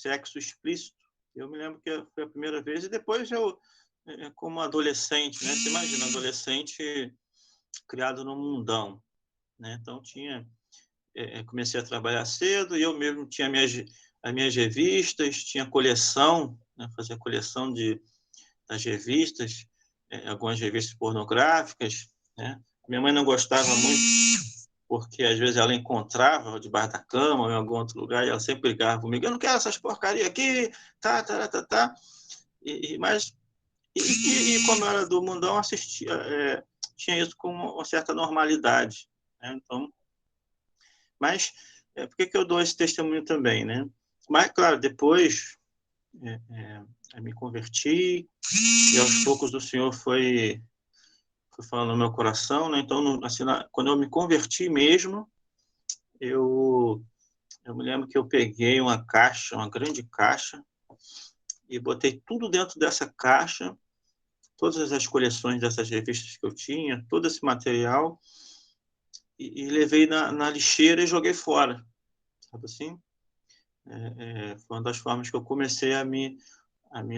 sexo explícito. Eu me lembro que foi a primeira vez, e depois eu, como adolescente, né? Você imagina, adolescente criado no mundão, né? Então comecei a trabalhar cedo e eu mesmo tinha as minhas revistas, tinha coleção, né? Fazia coleção das revistas, algumas revistas pornográficas, né? Minha mãe não gostava muito, porque às vezes ela encontrava debaixo da cama ou em algum outro lugar e ela sempre brigava comigo: eu não quero essas porcarias aqui, tá. Mas como eu era do mundão, assistia, tinha isso com uma certa normalidade, né? Então, mas por que eu dou esse testemunho também, né? Mas, claro, depois eu me converti e aos poucos o Senhor foi falando no meu coração, né? Então, assim, quando eu me converti mesmo, eu me lembro que eu peguei uma grande caixa, e botei tudo dentro dessa caixa, todas as coleções dessas revistas que eu tinha, todo esse material, e levei na lixeira e joguei fora, sabe assim? Foi uma das formas que eu comecei a me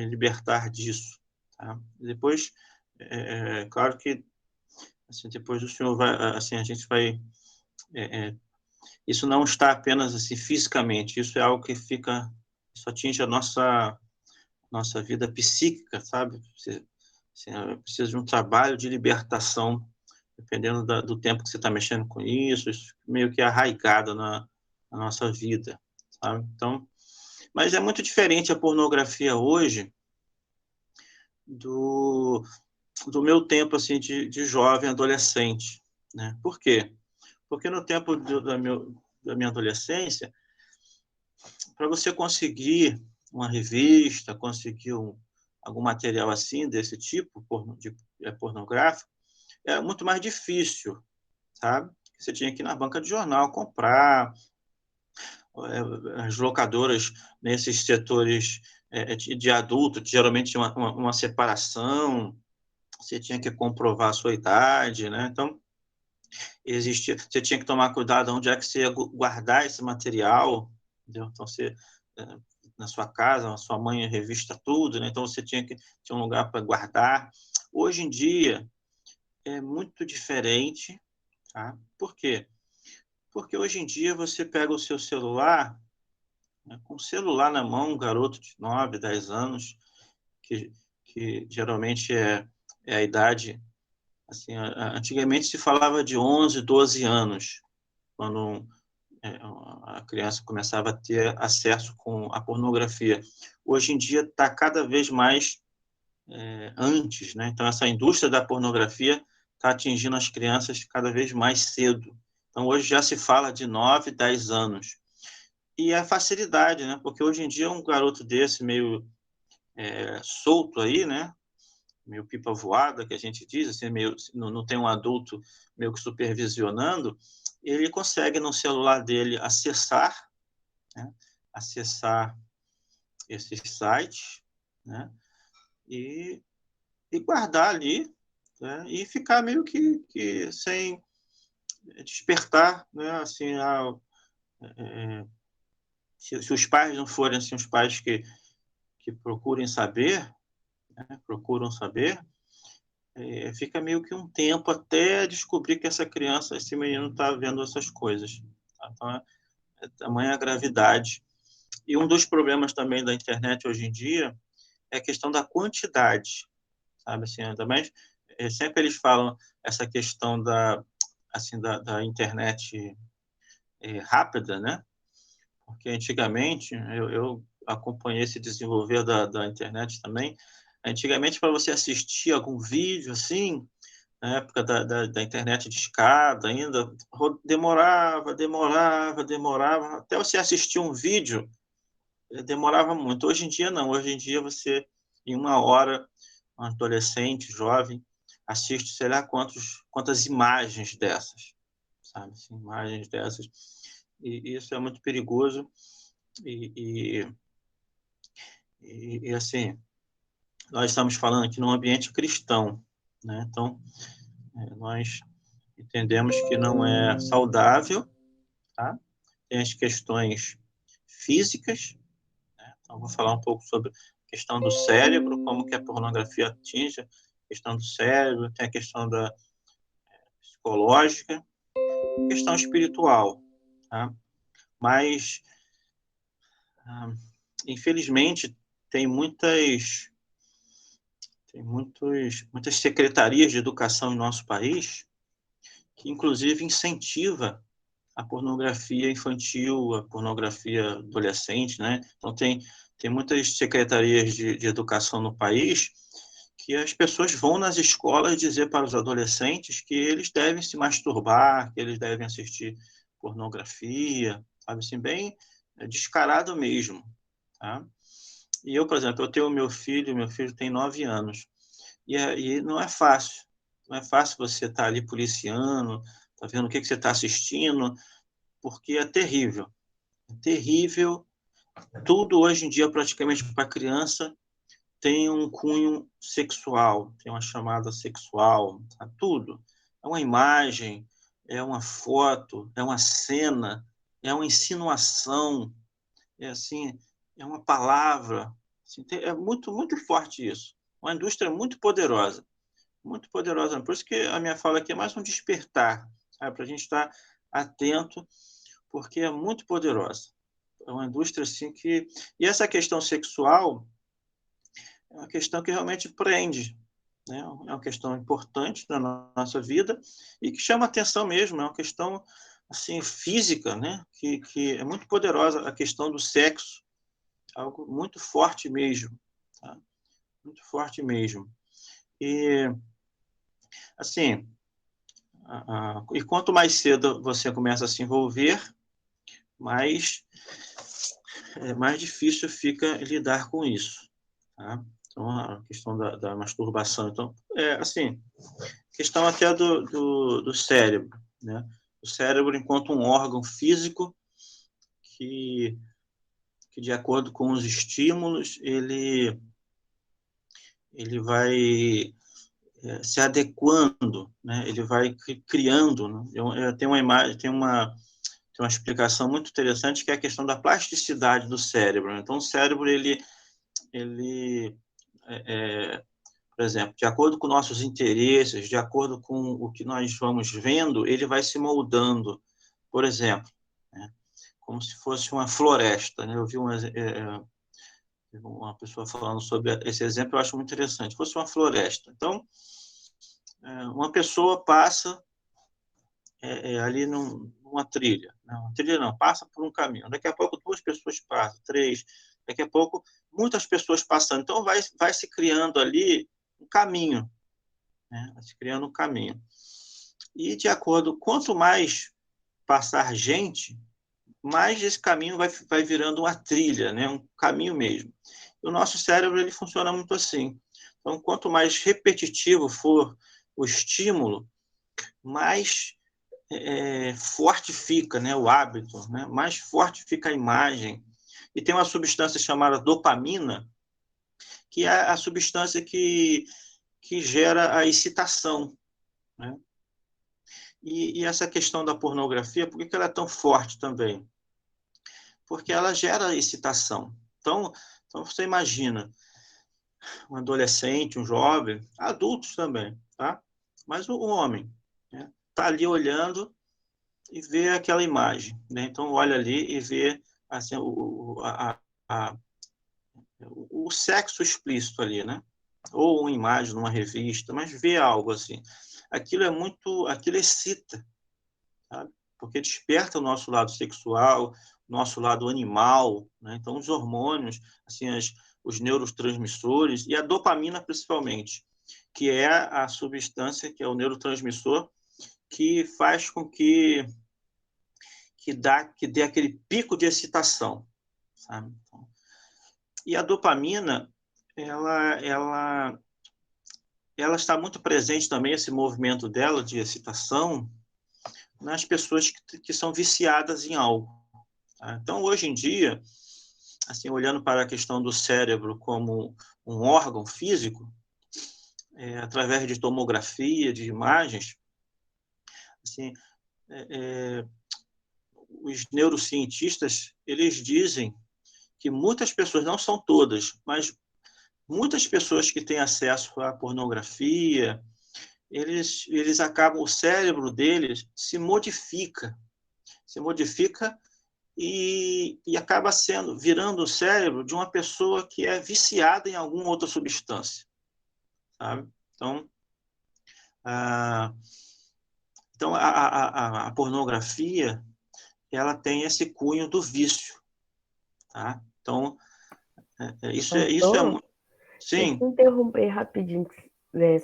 libertar disso, tá? Depois, claro que assim, depois o Senhor vai, assim, a gente vai, isso não está apenas assim fisicamente, isso é algo que isso atinge a nossa vida psíquica, sabe? Você precisa de um trabalho de libertação, dependendo do tempo que você está mexendo com isso meio que é arraigado na nossa vida, sabe? Então, mas é muito diferente a pornografia hoje do meu tempo assim de jovem, adolescente, né? Por quê? Porque no tempo da minha adolescência, para você conseguir uma revista, conseguir algum material assim, desse tipo, pornográfico, era muito mais difícil, sabe? Você tinha que ir na banca de jornal comprar, as locadoras nesses setores de adulto, que geralmente tinha uma separação, você tinha que comprovar a sua idade, né? Então, você tinha que tomar cuidado onde é que você ia guardar esse material, entendeu? Então, na sua casa, a sua mãe revista tudo, né? Então você tinha um lugar para guardar. Hoje em dia é muito diferente, tá? Por quê? Porque hoje em dia você pega o seu celular, né? Com o celular na mão, um garoto de 9, 10 anos, que geralmente é a idade, assim, antigamente se falava de 11, 12 anos, quando a criança começava a ter acesso com a pornografia. Hoje em dia está cada vez mais antes, né? Então essa indústria da pornografia está atingindo as crianças cada vez mais cedo. Então hoje já se fala de 9, 10 anos. E a facilidade, né? Porque hoje em dia um garoto desse meio solto aí, né? Meio pipa voada, que a gente diz, assim, meio, não tem um adulto meio que supervisionando, ele consegue no celular dele acessar, né? Acessar esses sites, né? E guardar ali, né? E ficar meio que sem despertar, né? Assim, se os pais não forem assim, os pais que procurem saber, né? Procuram saber, fica meio que um tempo até descobrir que essa criança, esse menino está vendo essas coisas. Tá? Então, tamanha a gravidade. E um dos problemas também da internet hoje em dia é a questão da quantidade, sabe? Assim, também, sempre eles falam essa questão da internet rápida, né? Porque antigamente, eu acompanhei esse desenvolver da internet também. Antigamente, para você assistir algum vídeo assim, na época da internet de escada ainda, demorava, até você assistir um vídeo, demorava muito. Hoje em dia, não. Hoje em dia, você, em uma hora, um adolescente, jovem, assiste, sei lá, quantas imagens dessas, sabe? Assim, imagens dessas. E isso é muito perigoso. E, assim, nós estamos falando aqui num ambiente cristão, né? Então, nós entendemos que não é saudável, tá? Tem as questões físicas, né? vou falar um pouco sobre a questão do cérebro, como que a pornografia atinge a questão do cérebro, tem a questão da psicológica, questão espiritual, tá? Mas, infelizmente, tem muitas secretarias de educação em nosso país que, inclusive, incentiva a pornografia infantil, a pornografia adolescente, né? Então, tem muitas secretarias de educação no país que as pessoas vão nas escolas dizer para os adolescentes que eles devem se masturbar, que eles devem assistir pornografia, sabe assim, bem descarado mesmo, tá? E eu, por exemplo, eu tenho meu filho tem 9 anos, e não é fácil. Não é fácil você estar ali policiando, tá vendo o que você está assistindo, porque é terrível. É terrível. Tudo hoje em dia, praticamente, para criança, tem um cunho sexual, tem uma chamada sexual, tá? Tudo. É uma imagem, é uma foto, é uma cena, é uma insinuação, é assim, é uma palavra. Assim, é muito, muito forte isso. Uma indústria muito poderosa. Muito poderosa. Por isso que a minha fala aqui é mais um despertar, para a gente estar atento, porque é muito poderosa. É uma indústria assim que... E essa questão sexual é uma questão que realmente prende, né? É uma questão importante na nossa vida e que chama atenção mesmo. É uma questão assim física, né? Que é muito poderosa, a questão do sexo, algo muito forte mesmo, tá? Muito forte mesmo. E assim, e quanto mais cedo você começa a se envolver, mais difícil fica lidar com isso, tá? Então, a questão da masturbação. Então, assim, questão até do cérebro, né? O cérebro enquanto um órgão físico que de acordo com os estímulos, ele vai se adequando, né? Ele vai criando, né? Tem uma imagem, tem uma explicação muito interessante que é a questão da plasticidade do cérebro. Então, o cérebro, ele por exemplo, de acordo com nossos interesses, de acordo com o que nós vamos vendo, ele vai se moldando. Por exemplo, né? Como se fosse uma floresta, né? Eu vi uma pessoa falando sobre esse exemplo, eu acho muito interessante. Fosse uma floresta. Então, uma pessoa passa ali numa trilha. Não, uma trilha não, passa por um caminho. Daqui a pouco 2 pessoas passam, 3. Daqui a pouco muitas pessoas passando. Então vai se criando ali um caminho, né? Vai se criando um caminho. E de acordo, quanto mais passar gente, mais esse caminho vai virando uma trilha, né? Um caminho mesmo. E o nosso cérebro ele funciona muito assim. Então, quanto mais repetitivo for o estímulo, mais forte fica, né, o hábito, né? Mais forte fica a imagem. E tem uma substância chamada dopamina, que é a substância que gera a excitação, né? E essa questão da pornografia, por que ela é tão forte também? Porque ela gera excitação. Então você imagina um adolescente, um jovem, adultos também, tá? Mas o homem, né, tá ali olhando e vê aquela imagem, né? Então olha ali e vê assim o sexo explícito ali, né? Ou uma imagem numa revista, mas vê algo assim. Aquilo excita, sabe? Porque desperta o nosso lado sexual, nosso lado animal, né? Então os hormônios, assim, os neurotransmissores e a dopamina principalmente, que é a substância que é o neurotransmissor que faz com que dê aquele pico de excitação, sabe? E a dopamina, ela está muito presente também, esse movimento dela de excitação, nas pessoas que são viciadas em algo. Tá? Então, hoje em dia, assim, olhando para a questão do cérebro como um órgão físico, através de tomografia, de imagens, assim, os neurocientistas eles dizem que muitas pessoas, não são todas, mas muitas pessoas que têm acesso à pornografia, eles acabam, o cérebro deles se modifica e acaba virando o cérebro de uma pessoa que é viciada em alguma outra substância, sabe? Então, a, a pornografia, ela tem esse cunho do vício, tá? Então, isso é Pastor, muito... deixa Sim, eu interromper rapidinho,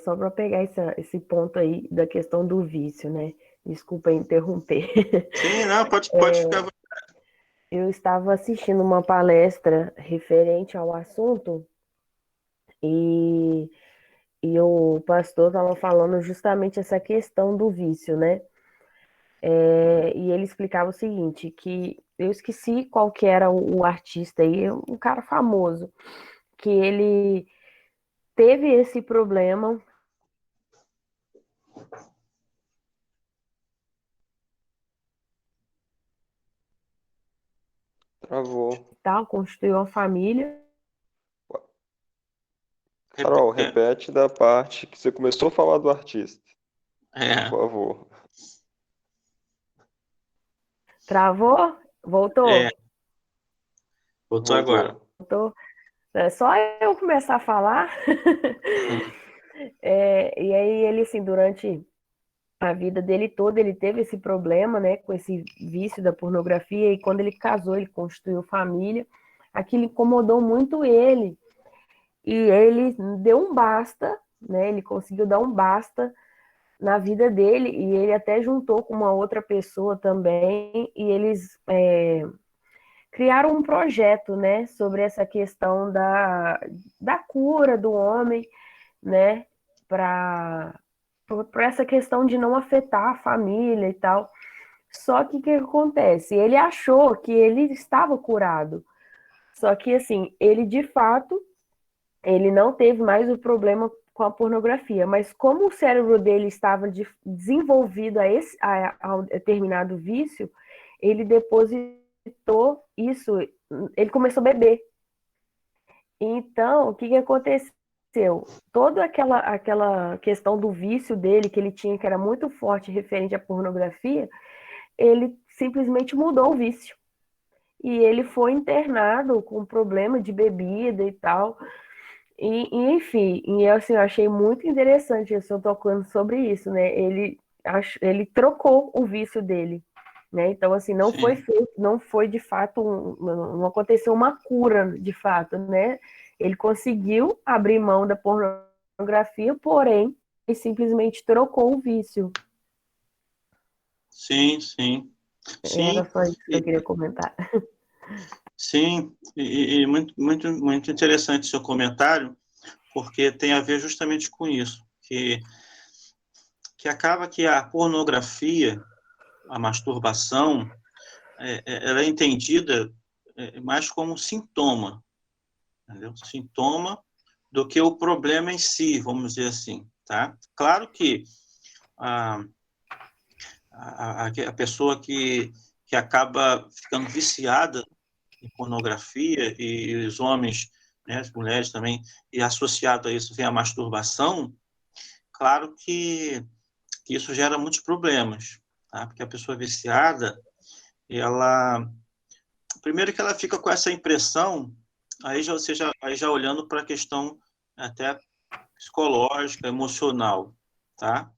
só para pegar esse ponto aí da questão do vício, né? Desculpa interromper. sim, não, pode ficar... Eu estava assistindo uma palestra referente ao assunto e, e o pastor estava falando justamente essa questão do vício, né? E ele explicava o seguinte, que eu esqueci qual que era o artista aí, um cara famoso, que ele teve esse problema, Travou. tal, constituiu uma família. Carol, É, repete da parte que você começou a falar do artista, por é, favor. Travou? é, Voltou? voltou agora. Voltou. Voltou? É só eu começar a falar. E aí ele, assim, durante a vida dele toda, ele teve esse problema, né, com esse vício da pornografia, e quando ele casou, ele constituiu família, aquilo incomodou muito ele, e ele deu um basta, né, ele conseguiu dar um basta na vida dele, e ele até juntou com uma outra pessoa também, e eles criaram um projeto, né, sobre essa questão da cura do homem, né, para essa questão de não afetar a família e tal. Só que o que acontece? Ele achou que ele estava curado. Só que, assim, ele de fato, ele não teve mais o problema com a pornografia, mas como o cérebro dele estava desenvolvido a determinado vício, ele depositou isso, ele começou a beber. Então, o que aconteceu? Toda aquela questão do vício dele, que ele tinha, que era muito forte referente à pornografia, ele simplesmente mudou o vício. E ele foi internado com problema de bebida e tal. Enfim, assim, eu achei muito interessante isso, tocando sobre isso, né? Ele trocou o vício dele, né? Então, assim, não foi Sim, feito, não foi de fato, não aconteceu uma cura, de fato, né? Ele conseguiu abrir mão da pornografia, porém, ele simplesmente trocou o vício. sim, sim. Era Sim, só isso que eu e, queria comentar. sim, e muito interessante seu comentário, porque tem a ver justamente com isso, que acaba que a pornografia, a masturbação, ela é entendida mais como sintoma, entendeu? Sintoma do que o problema em si, vamos dizer assim, tá? Claro que a, a pessoa que acaba ficando viciada em pornografia e os homens, né, as mulheres também, e associado a isso vem a masturbação, claro que isso gera muitos problemas, tá? Porque a pessoa viciada, ela primeiro que ela fica com essa impressão, aí já olhando para a questão até psicológica, emocional, tá?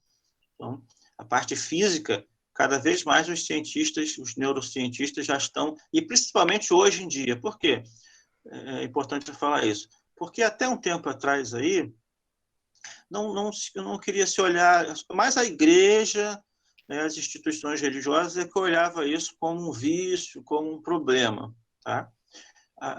Então, a parte física, cada vez mais os cientistas, os neurocientistas já estão, e principalmente hoje em dia, por quê? É importante falar isso. Porque até um tempo atrás aí, não queria se olhar, mais a igreja, né, as instituições religiosas é que olhava isso como um vício, como um problema, tá?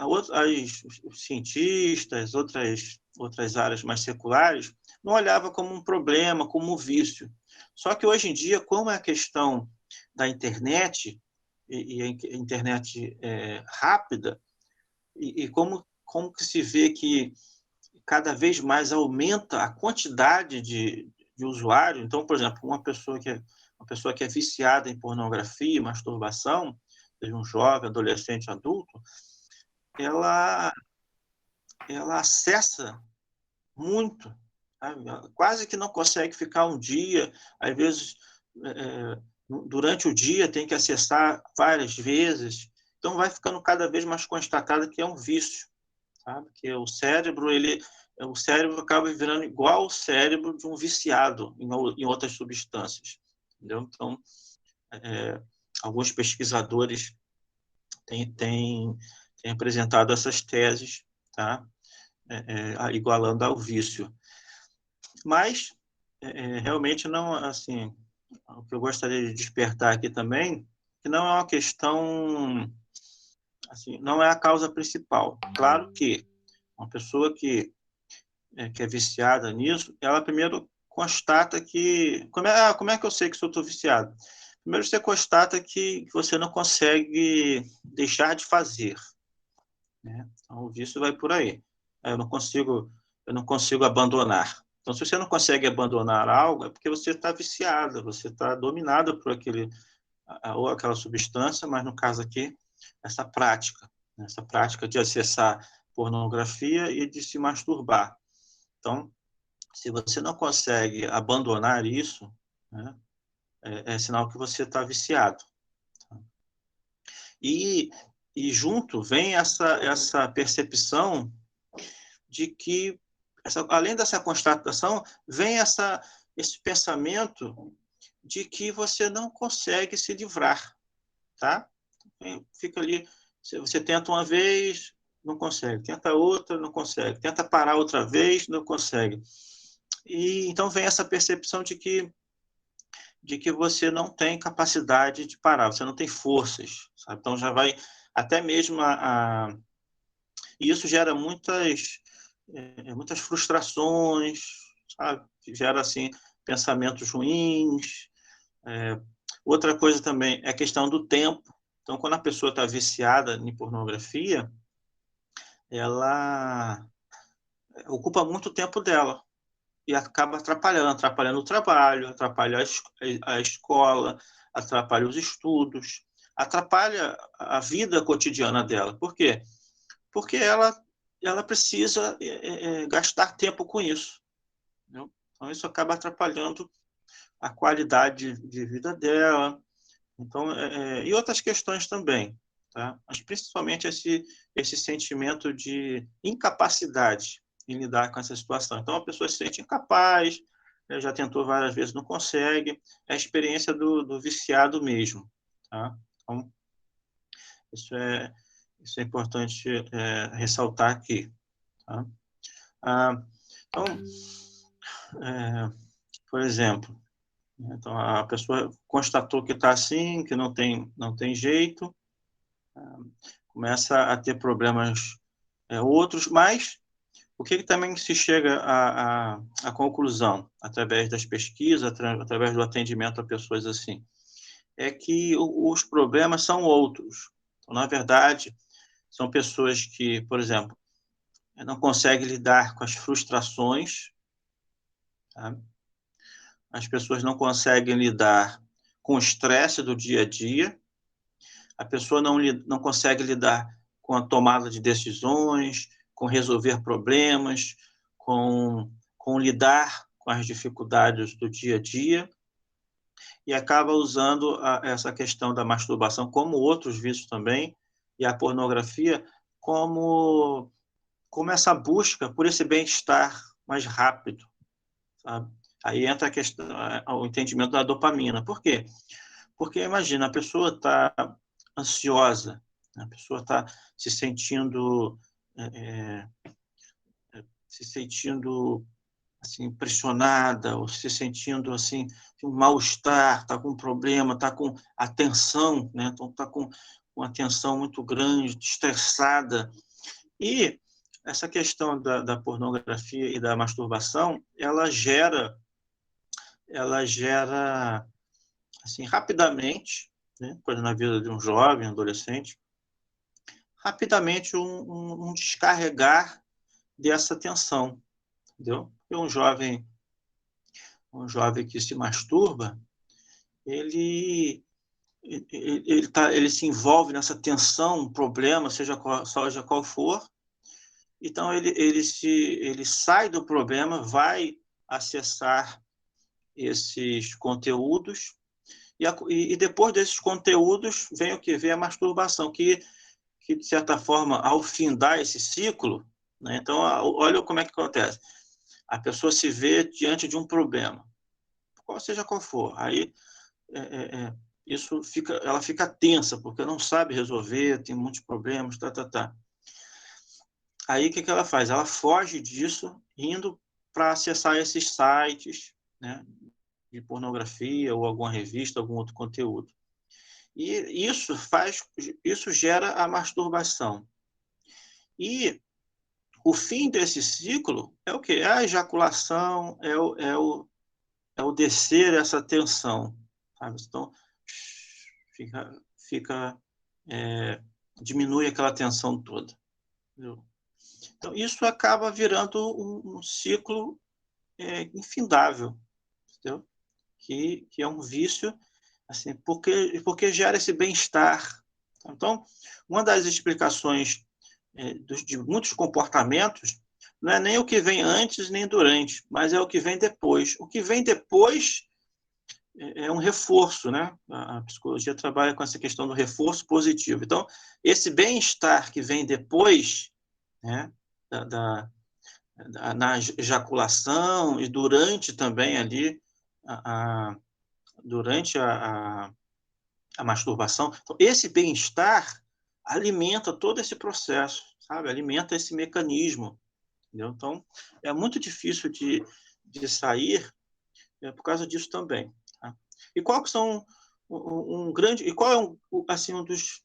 Os cientistas, outras áreas mais seculares, não olhava como um problema, como um vício. Só que hoje em dia, como é a questão da internet, e a internet rápida, e como que se vê que cada vez mais aumenta a quantidade de usuário. Então, por exemplo, uma pessoa que é viciada em pornografia, masturbação, seja um jovem, adolescente, adulto, ela acessa muito, sabe? Quase que não consegue ficar um dia, às vezes, durante o dia tem que acessar várias vezes, então vai ficando cada vez mais constatado que é um vício, sabe? Que o cérebro acaba virando igual ao cérebro de um viciado em outras substâncias, entendeu? Então, alguns pesquisadores têm apresentado essas teses, tá? Igualando ao vício. Mas, realmente, não, assim, o que eu gostaria de despertar aqui também, que não é uma questão, assim, não é a causa principal. Claro que uma pessoa que é viciada nisso, ela primeiro constata que... Como é que eu sei que eu estou viciado? Primeiro, você constata que você não consegue deixar de fazer, né? Então, o vício vai por aí. Eu não consigo abandonar. Então, se você não consegue abandonar algo, é porque você está viciado, você está dominado por ou aquela substância, mas no caso aqui, essa prática de acessar pornografia e de se masturbar. Então, se você não consegue abandonar isso, né, é sinal que você está viciado. E, junto vem essa percepção de que, além dessa constatação, vem esse pensamento de que você não consegue se livrar, tá? Fica ali, você tenta uma vez, não consegue, tenta outra, não consegue, tenta parar outra vez, não consegue. E então vem essa percepção de que você não tem capacidade de parar, você não tem forças, sabe? Então já vai até mesmo e isso gera muitas frustrações, sabe? Gera assim pensamentos ruins. Outra coisa também é a questão do tempo. Então, quando a pessoa está viciada em pornografia, ela ocupa muito tempo dela e acaba atrapalhando o trabalho, atrapalha a escola, atrapalha os estudos, atrapalha a vida cotidiana dela. Por quê? Porque ela precisa gastar tempo com isso, entendeu? Então, isso acaba atrapalhando a qualidade de vida dela. Então, e outras questões também, tá? Mas principalmente esse sentimento de incapacidade em lidar com essa situação. Então, a pessoa se sente incapaz, já tentou várias vezes, não consegue. É a experiência do viciado mesmo, tá? Então, isso é importante ressaltar aqui, tá? Então, por exemplo, então a pessoa constatou que está assim, que não tem jeito, começa a ter problemas outros, mas o que também se chega à conclusão, através das pesquisas, através do atendimento a pessoas assim, é que os problemas são outros. Então, na verdade, são pessoas que, por exemplo, não conseguem lidar com as frustrações, tá? As pessoas não conseguem lidar com o estresse do dia a dia, a pessoa não consegue lidar com a tomada de decisões, com resolver problemas, com lidar com as dificuldades do dia a dia, e acaba usando essa questão da masturbação, como outros vícios também, e a pornografia, como essa busca por esse bem-estar mais rápido, sabe? Aí entra a questão, o entendimento da dopamina. Por quê? Porque, imagina, a pessoa está ansiosa, a pessoa está se sentindo assim, pressionada, ou se sentindo assim, um mal-estar, está com um problema, está com atenção, né? Então está com uma tensão muito grande, estressada. E essa questão da pornografia e da masturbação, ela gera assim, rapidamente, né, na vida de um jovem, adolescente, rapidamente um descarregar dessa tensão, entendeu? E um jovem que se masturba, ele ele se envolve nessa tensão, problema, seja qual for. Então, ele sai do problema, vai acessar esses conteúdos, e depois desses conteúdos vem o que? Vem a masturbação, que de certa forma, ao findar esse ciclo, né? Então, olha como é que acontece. A pessoa se vê diante de um problema, seja qual for. Aí, ela fica tensa, porque não sabe resolver, tem muitos problemas, tá. Aí, o que ela faz? Ela foge disso, indo para acessar esses sites, né, de pornografia ou alguma revista, algum outro conteúdo. E isso gera a masturbação. E o fim desse ciclo é o quê? É a ejaculação, é o descer essa tensão, sabe? Então, diminui aquela tensão toda. Entendeu? Então, isso acaba virando um ciclo infindável, entendeu? Que é um vício, assim, porque gera esse bem-estar. Então, uma das explicações de muitos comportamentos não é nem o que vem antes nem durante, mas é o que vem depois. O que vem depois é um reforço, né? A psicologia trabalha com essa questão do reforço positivo. Então, esse bem-estar que vem depois, né, na ejaculação e durante também ali, durante a masturbação, então, esse bem-estar alimenta todo esse processo, sabe? Alimenta esse mecanismo. Entendeu? Então, é muito difícil de sair por causa disso também. Tá? E qual são e qual é assim, um dos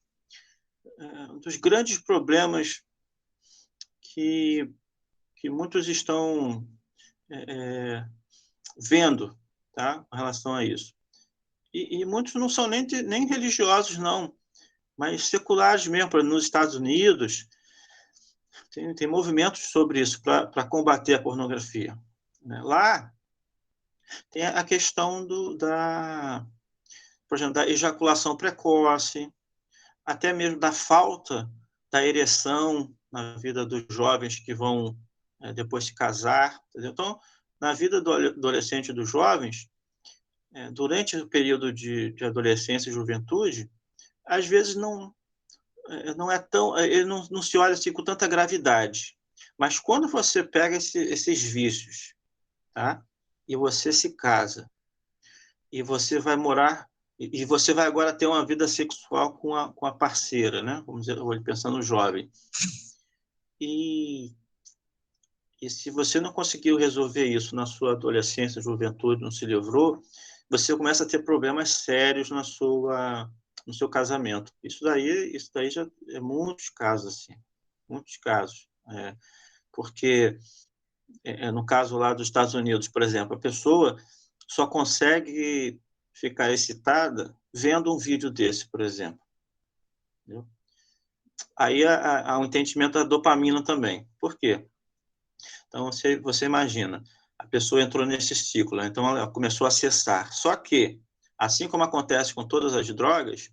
grandes problemas que muitos estão vendo, tá? Em relação a isso? E muitos não são nem religiosos, não, mas seculares mesmo. Nos Estados Unidos, tem movimentos sobre isso para combater a pornografia. Né? Lá tem a questão por exemplo, da ejaculação precoce, até mesmo da falta da ereção na vida dos jovens que vão depois se casar. Entendeu? Então, na vida do adolescente e dos jovens, durante o período de adolescência e juventude, às vezes não é tão, ele não se olha assim com tanta gravidade. Mas quando você pega esses vícios, tá? E você se casa, e você vai morar, e você vai agora ter uma vida sexual com a parceira, né? Vamos dizer, hoje pensando no jovem. E se você não conseguiu resolver isso na sua adolescência, juventude, não se livrou, você começa a ter problemas sérios no seu casamento. Isso daí já é muitos casos, assim. Muitos casos. Porque, no caso lá dos Estados Unidos, por exemplo, a pessoa só consegue ficar excitada vendo um vídeo desse, por exemplo. Entendeu? Aí há um entendimento da dopamina também. Por quê? Então, você imagina, a pessoa entrou nesse ciclo, né? Então ela começou a acessar. Só que, assim como acontece com todas as drogas,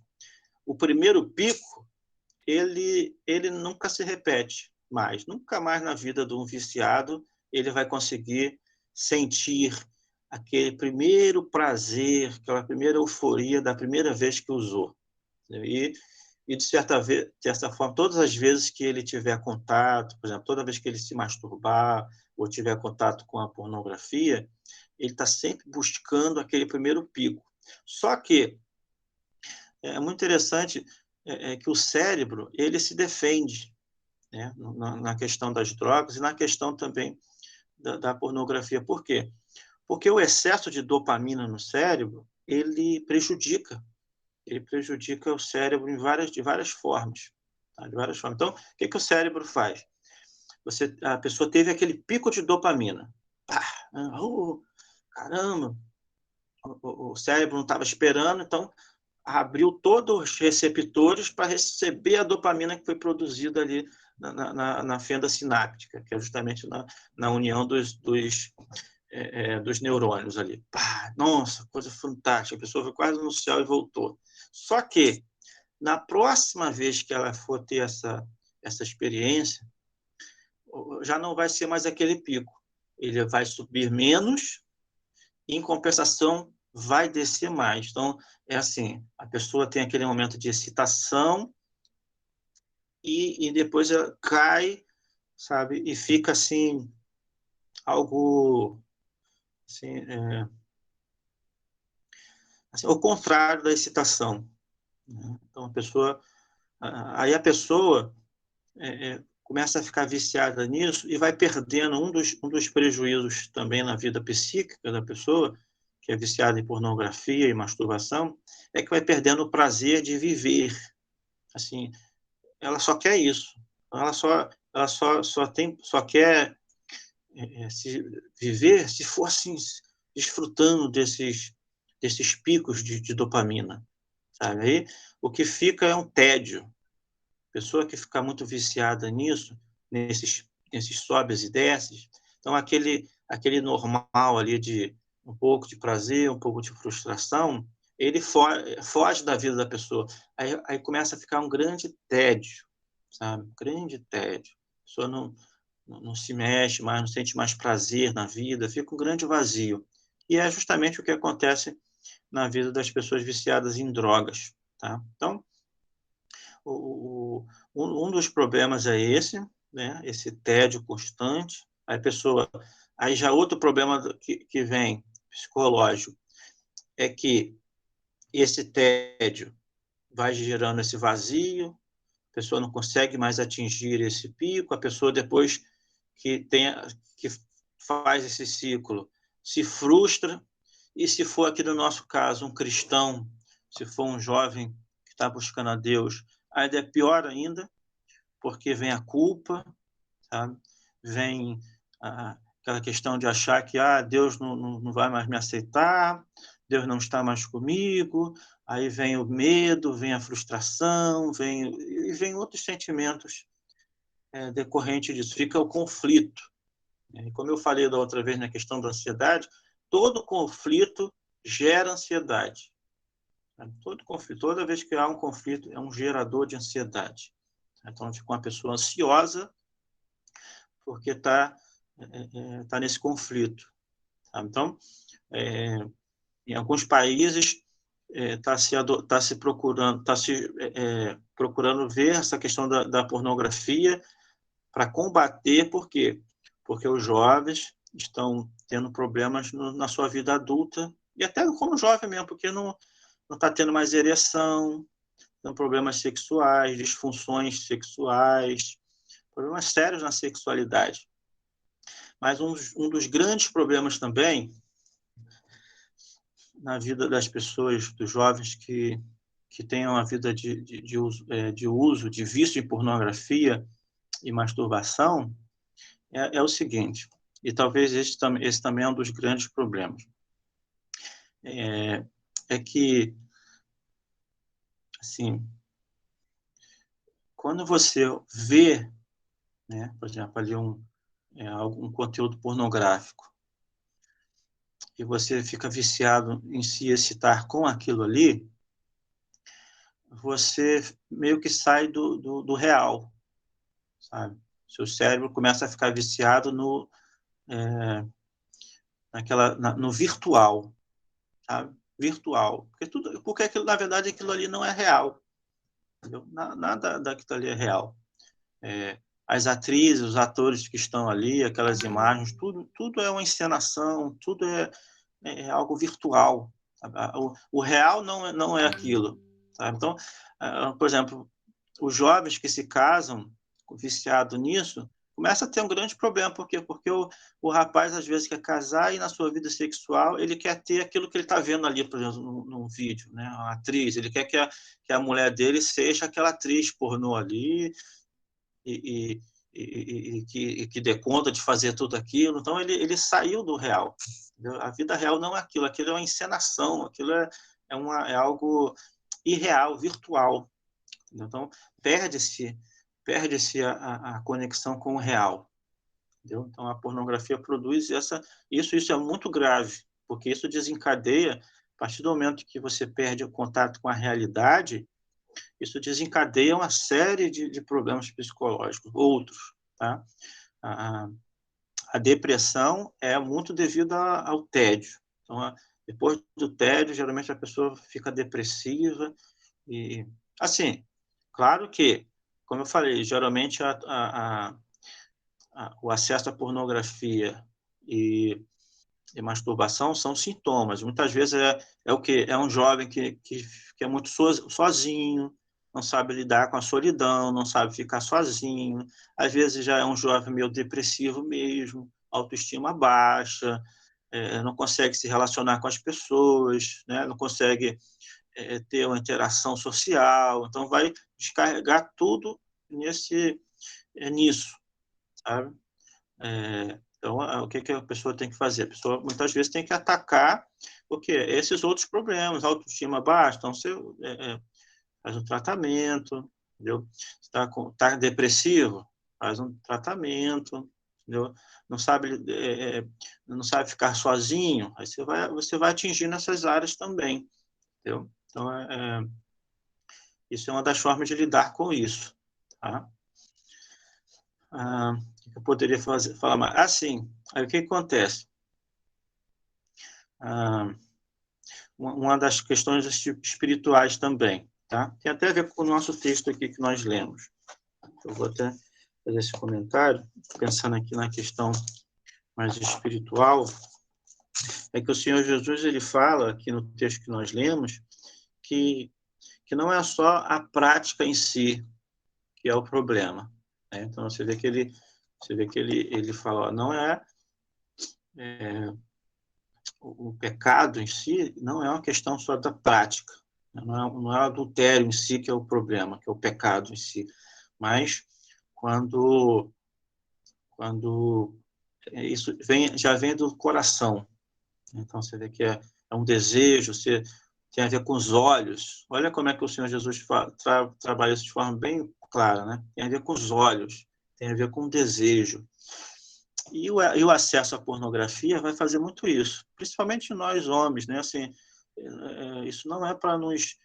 o primeiro pico, ele nunca se repete mais. Nunca mais na vida de um viciado ele vai conseguir sentir aquele primeiro prazer, aquela primeira euforia da primeira vez que usou. E de certa forma, todas as vezes que ele tiver contato, por exemplo, toda vez que ele se masturbar ou tiver contato com a pornografia, ele está sempre buscando aquele primeiro pico. Só que é muito interessante que o cérebro ele se defende, né, na questão das drogas e na questão também da pornografia. Por quê? Porque o excesso de dopamina no cérebro ele prejudica o cérebro de várias formas. Tá? De várias formas. Então, o que o cérebro faz? A pessoa teve aquele pico de dopamina. Caramba! O cérebro não estava esperando, então abriu todos os receptores para receber a dopamina que foi produzida ali na fenda sináptica, que é justamente na união dos neurônios ali. Nossa, coisa fantástica! A pessoa foi quase no céu e voltou. Só que, na próxima vez que ela for ter essa experiência, já não vai ser mais aquele pico. Ele vai subir menos e, em compensação, vai descer mais. Então, é assim, a pessoa tem aquele momento de excitação e depois ela cai, sabe? E fica, assim, algo... Assim, assim, o contrário da excitação, né? Então, aí a pessoa começa a ficar viciada nisso e vai perdendo um dos prejuízos também na vida psíquica da pessoa, que é viciada em pornografia e masturbação, é que vai perdendo o prazer de viver. Assim, ela só quer isso. Ela só quer se viver se for assim, desfrutando desses picos de dopamina, sabe? Aí o que fica é um tédio. Pessoa que fica muito viciada nisso, nesses sobes e desces, então aquele normal ali de um pouco de prazer, um pouco de frustração, ele foge da vida da pessoa. Aí começa a ficar um grande tédio, sabe? Grande tédio. A pessoa não se mexe mais, não sente mais prazer na vida, fica um grande vazio. E é justamente o que acontece na vida das pessoas viciadas em drogas, tá? Então, um dos problemas é esse, né? Esse tédio constante. Aí já outro problema que vem psicológico é que esse tédio vai gerando esse vazio, a pessoa não consegue mais atingir esse pico, a pessoa depois que faz esse ciclo se frustra, e se for aqui no nosso caso um cristão, se for um jovem que está buscando a Deus, ainda é pior ainda, porque vem a culpa, sabe? Vem aquela questão de achar que Deus não vai mais me aceitar, Deus não está mais comigo, aí vem o medo, vem a frustração, vem outros sentimentos decorrentes disso, fica o conflito. E como eu falei da outra vez na questão da ansiedade, todo conflito gera ansiedade. Todo conflito, toda vez que há um conflito, é um gerador de ansiedade. Então, fica uma pessoa ansiosa porque está nesse conflito. Sabe? Então, em alguns países está se procurando ver essa questão da pornografia para combater. Por quê? Porque os jovens estão tendo problemas na sua vida adulta, e até como jovem mesmo, porque não está tendo mais ereção, tendo problemas sexuais, disfunções sexuais, problemas sérios na sexualidade. Mas um dos grandes problemas também na vida das pessoas, dos jovens que tenham uma vida de uso, de vício em pornografia e masturbação, é o seguinte, e talvez esse também é um dos grandes problemas, é que, assim, quando você vê, né, por exemplo, ali algum conteúdo pornográfico, e você fica viciado em se excitar com aquilo ali, você meio que sai do real, sabe? Seu cérebro começa a ficar viciado no virtual, sabe? Virtual. Porque aquilo, na verdade, aquilo ali não é real. Entendeu? Nada daquilo ali é real. As atrizes, os atores que estão ali, aquelas imagens, tudo é uma encenação, tudo é algo virtual. O real não é aquilo. Sabe? Então, por exemplo, os jovens que se casam viciado nisso, começa a ter um grande problema. Por quê? Porque o rapaz, às vezes, quer casar e, na sua vida sexual, ele quer ter aquilo que ele está vendo ali, por exemplo, num vídeo, né? Uma atriz. Ele quer que a mulher dele seja aquela atriz pornô ali e que dê conta de fazer tudo aquilo. Então, ele saiu do real. Entendeu? A vida real não é aquilo. Aquilo é uma encenação. Aquilo é algo irreal, virtual. Então, perde-se a conexão com o real. Entendeu? Então, a pornografia produz isso é muito grave, porque isso desencadeia A partir do momento que você perde o contato com a realidade, isso desencadeia uma série de problemas psicológicos, outros, tá? A depressão é muito devido ao tédio. Então, depois do tédio, geralmente a pessoa fica depressiva e, assim, claro que, como eu falei, geralmente o acesso à pornografia e masturbação são sintomas. Muitas vezes é o quê? É um jovem que é muito sozinho, não sabe lidar com a solidão, não sabe ficar sozinho. Às vezes já é um jovem meio depressivo mesmo, autoestima baixa, não consegue se relacionar com as pessoas, né? Não consegue ter uma interação social. Então, vai descarregar tudo nisso, sabe? Então, o que a pessoa tem que fazer? A pessoa, muitas vezes, tem que atacar esses outros problemas, autoestima baixa, então você faz um tratamento, entendeu? Está depressivo, faz um tratamento, entendeu? Não sabe ficar sozinho, aí você vai atingindo essas áreas também, entendeu? Então, isso é uma das formas de lidar com isso, tá? O que eu poderia falar mais? Sim. Aí o que acontece? Uma das questões espirituais também, tá? Tem até a ver com o nosso texto aqui que nós lemos. Eu vou até fazer esse comentário, pensando aqui na questão mais espiritual, é que o Senhor Jesus, ele fala aqui no texto que nós lemos, que não é só a prática em si que é o problema, né? Então, você vê que ele fala, não o pecado em si não é uma questão só da prática, não é o adultério em si que é o problema, que é o pecado em si, mas quando isso já vem do coração. Então, você vê que é um desejo, tem a ver com os olhos. Olha como é que o Senhor Jesus trabalha isso de forma bem clara, né? Tem a ver com os olhos, tem a ver com o desejo. E o acesso à pornografia vai fazer muito isso, principalmente nós homens, né? Assim, isso não é para nos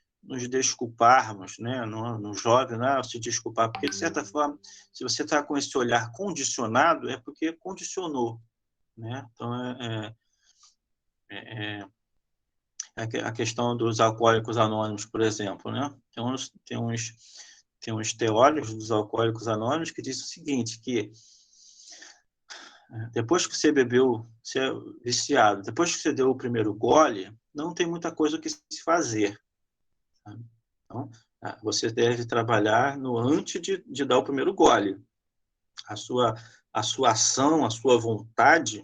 desculparmos, né? No jovem, não é se desculpar, porque, de certa forma, se você está com esse olhar condicionado, é porque condicionou, né? Então, a questão dos alcoólicos anônimos, por exemplo, né? Tem uns teóricos dos alcoólicos anônimos que dizem o seguinte, que depois que você bebeu, você é viciado, depois que você deu o primeiro gole, não tem muita coisa o que se fazer. Sabe? Então, você deve trabalhar no antes de dar o primeiro gole. A sua ação, a sua vontade,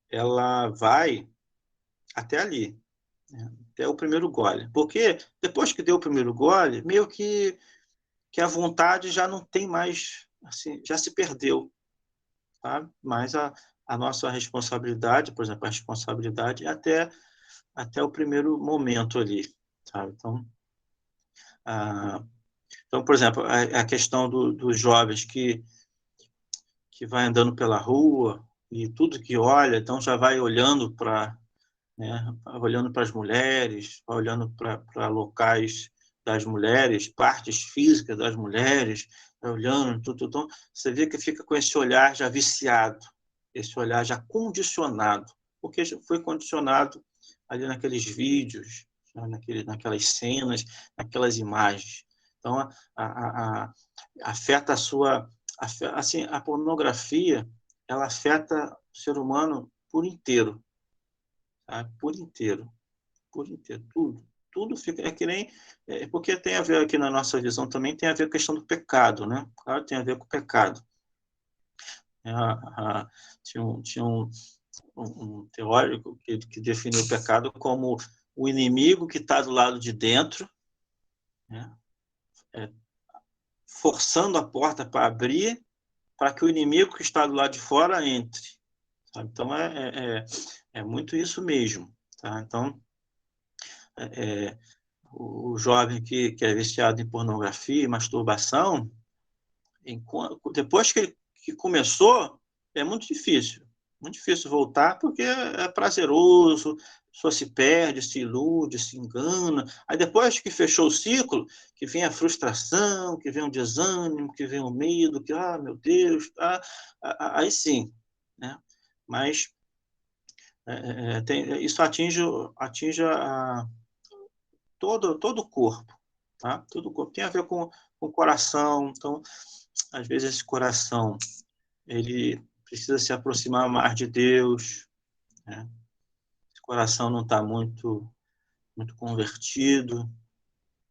ela vai até ali, né? Até o primeiro gole. Porque depois que deu o primeiro gole, meio que a vontade já não tem mais, assim, já se perdeu. Tá? Mas a nossa responsabilidade, por exemplo, a responsabilidade é até o primeiro momento ali. Sabe? Então, por exemplo, a questão dos jovens que vai andando pela rua e tudo que olha, então já vai olhando para, né, olhando para as mulheres, vai olhando para locais das mulheres, partes físicas das mulheres, vai olhando tudo. Então, você vê que fica com esse olhar já viciado, esse olhar já condicionado, porque foi condicionado ali naqueles vídeos, naquelas cenas, naquelas imagens. Então, afeta a sua... Assim, a pornografia, ela afeta o ser humano por inteiro, tá? Por inteiro, tudo fica, é que nem, porque tem a ver aqui na nossa visão também, tem a ver com a questão do pecado, né? Claro, tem a ver com o pecado. Tinha um teórico que definiu o pecado como o inimigo que está do lado de dentro, né? Forçando a porta para abrir, para que o inimigo que está do lado de fora entre. Sabe? Então, é muito isso mesmo. Tá? Então, o jovem que é viciado em pornografia e masturbação, depois que começou, é muito difícil voltar, porque é prazeroso, pessoa se perde, se ilude, se engana. Aí depois que fechou o ciclo, que vem a frustração, que vem o desânimo, que vem o medo, que, meu Deus, aí sim, né? Mas isso atinge todo o corpo, tá? Todo o corpo. Tem a ver com o coração. Então, às vezes, esse coração, ele precisa se aproximar mais de Deus, né? Esse coração não está muito convertido,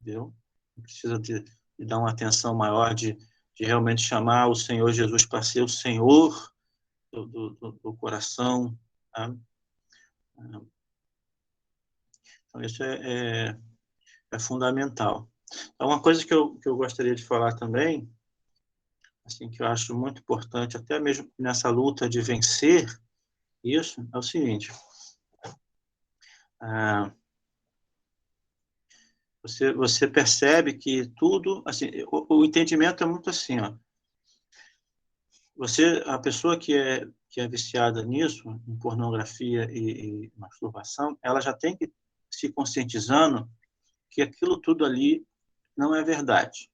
entendeu? Precisa de dar uma atenção maior, de realmente chamar o Senhor Jesus para ser o Senhor do coração, tá? Então, isso é fundamental. Então, uma coisa que eu gostaria de falar também, assim, que eu acho muito importante, até mesmo nessa luta de vencer isso, é o seguinte: você percebe que tudo, assim, o entendimento é muito assim, ó. A pessoa que é viciada nisso, em pornografia e masturbação, ela já tem que se conscientizando que aquilo tudo ali não é verdade.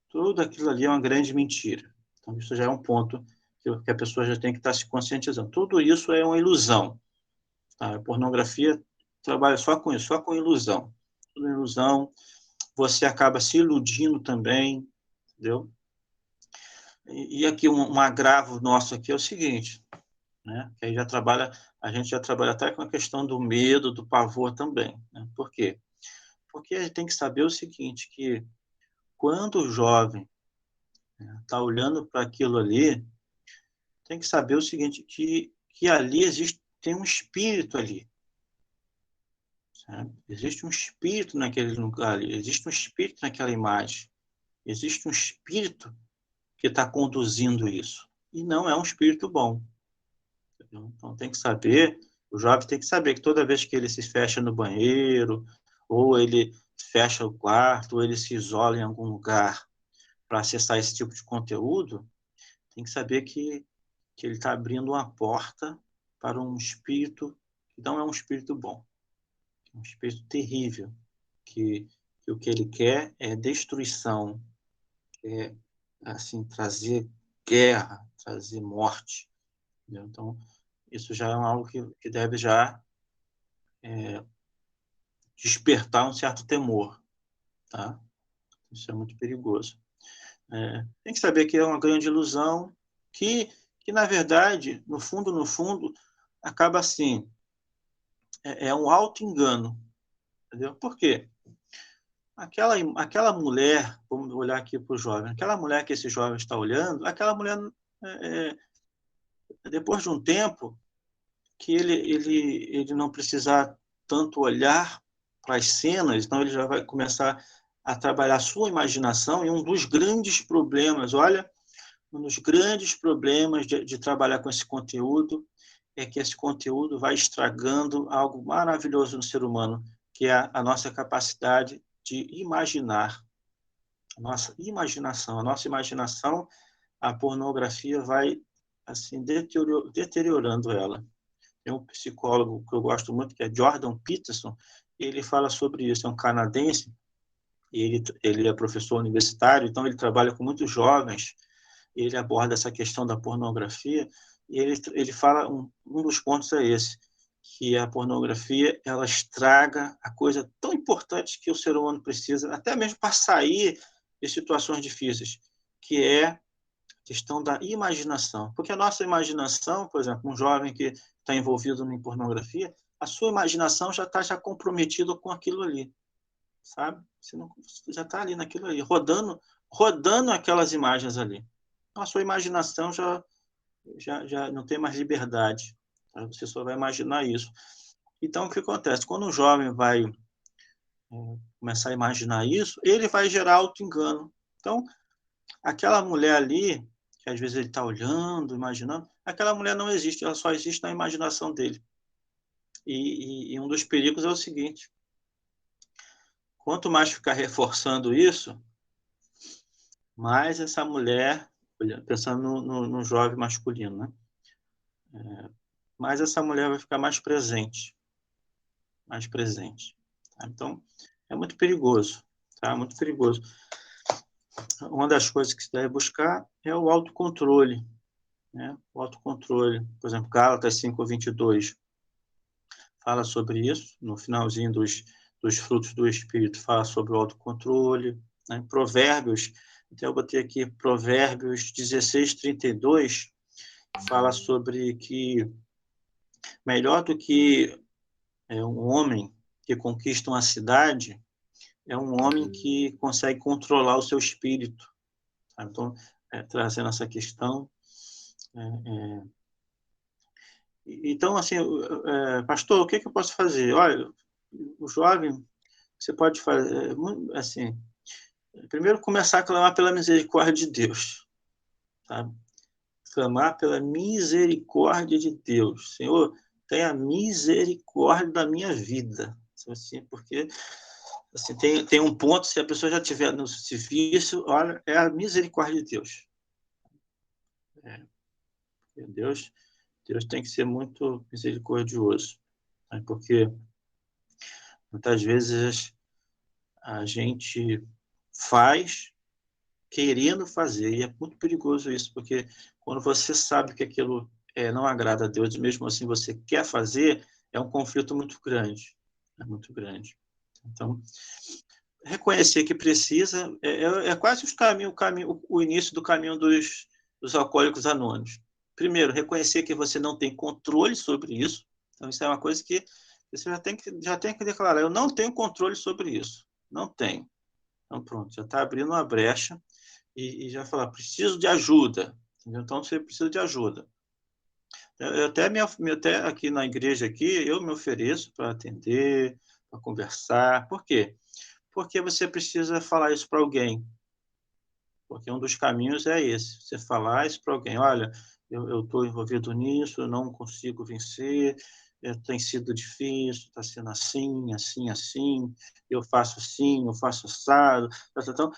Tudo aquilo ali é uma grande mentira. Então, isso já é um ponto que a pessoa já tem que estar se conscientizando. Tudo isso é uma ilusão. Tá? A pornografia trabalha só com isso, só com ilusão. Tudo é ilusão. Você acaba se iludindo também, entendeu? E aqui um agravo nosso aqui é o seguinte, né? Que aí a gente já trabalha até com a questão do medo, do pavor também, né? Por quê? Porque a gente tem que saber o seguinte, que quando o jovem está olhando para aquilo ali, tem que saber o seguinte, que ali tem um espírito ali, sabe? Existe um espírito naquele lugar ali, existe um espírito naquela imagem, existe um espírito que está conduzindo isso. E não é um espírito bom. Entendeu? Então tem que saber, o jovem tem que saber que toda vez que ele se fecha no banheiro, ou ele fecha o quarto, ou ele se isola em algum lugar para acessar esse tipo de conteúdo, tem que saber que ele está abrindo uma porta para um espírito que não é um espírito bom, é um espírito terrível, que o que ele quer é destruição, é assim, trazer guerra, trazer morte. Entendeu? Então, isso já é algo que deve já despertar um certo temor, tá? Isso é muito perigoso. Tem que saber que é uma grande ilusão, que na verdade, no fundo, acaba assim, é um auto-engano, entendeu? Por quê? Aquela mulher, vamos olhar aqui para o jovem, aquela mulher que esse jovem está olhando, aquela mulher, depois de um tempo, que ele não precisar tanto olhar para as cenas, então ele já vai começar a trabalhar a sua imaginação, e um dos grandes problemas, olha, um dos grandes problemas de trabalhar com esse conteúdo é que esse conteúdo vai estragando algo maravilhoso no ser humano, que é a nossa capacidade de imaginar, a nossa imaginação. A nossa imaginação, a pornografia vai assim deteriorando ela. Tem um psicólogo que eu gosto muito, que é Jordan Peterson, ele fala sobre isso, é um canadense, e ele é professor universitário, então ele trabalha com muitos jovens, ele aborda essa questão da pornografia, e ele fala, um dos pontos é esse, que a pornografia, ela estraga a coisa tão importante que o ser humano precisa, até mesmo para sair de situações difíceis, que é a questão da imaginação. Porque a nossa imaginação, por exemplo, um jovem que está envolvido em pornografia, a sua imaginação já está comprometida com aquilo ali, sabe? Você já está ali naquilo ali, rodando aquelas imagens ali. Então, a sua imaginação já não tem mais liberdade. Tá? Você só vai imaginar isso. Então, o que acontece? Quando um jovem vai começar a imaginar isso, ele vai gerar auto-engano. Então, aquela mulher ali, que às vezes ele está olhando, imaginando, aquela mulher não existe, ela só existe na imaginação dele. E um dos perigos é o seguinte: quanto mais ficar reforçando isso, mais essa mulher, pensando no jovem masculino, né? Mais essa mulher vai ficar mais presente. mais presente. Tá? Então, é muito perigoso, tá? Muito perigoso. Uma das coisas que se deve buscar é o autocontrole, né? O autocontrole. Por exemplo, Gálatas 5:22 fala sobre isso, no finalzinho dos frutos do Espírito, fala sobre o autocontrole, né? Provérbios, então eu botei aqui Provérbios 16:32, fala sobre que melhor do que um homem que conquista uma cidade é um homem que consegue controlar o seu espírito. Tá? Então, trazendo essa questão. Então, assim, pastor, o que eu posso fazer? Olha, o jovem, você pode fazer, assim, primeiro começar a clamar pela misericórdia de Deus, sabe? Clamar pela misericórdia de Deus. Senhor, tenha misericórdia da minha vida. Assim, porque assim, tem um ponto, se a pessoa já estiver no vício, olha, é a misericórdia de Deus. Deus tem que ser muito misericordioso, né? Porque muitas vezes a gente faz querendo fazer, e é muito perigoso isso, porque quando você sabe que aquilo não agrada a Deus, e mesmo assim você quer fazer, é um conflito muito grande, é muito grande. Então, reconhecer que precisa é quase o início do caminho dos alcoólicos anônimos. Primeiro, reconhecer que você não tem controle sobre isso. Então, isso é uma coisa que você já tem que declarar. Eu não tenho controle sobre isso. Não tenho. Então, pronto, já está abrindo uma brecha e já falar, preciso de ajuda. Entendeu? Então, você precisa de ajuda. Até aqui na igreja, eu me ofereço para atender, para conversar. Por quê? Porque você precisa falar isso para alguém. Porque um dos caminhos é esse, você falar isso para alguém. Olha, eu estou envolvido nisso, eu não consigo vencer, tem sido difícil, está sendo assim, assim, assim, eu faço assim, eu faço assado. Então,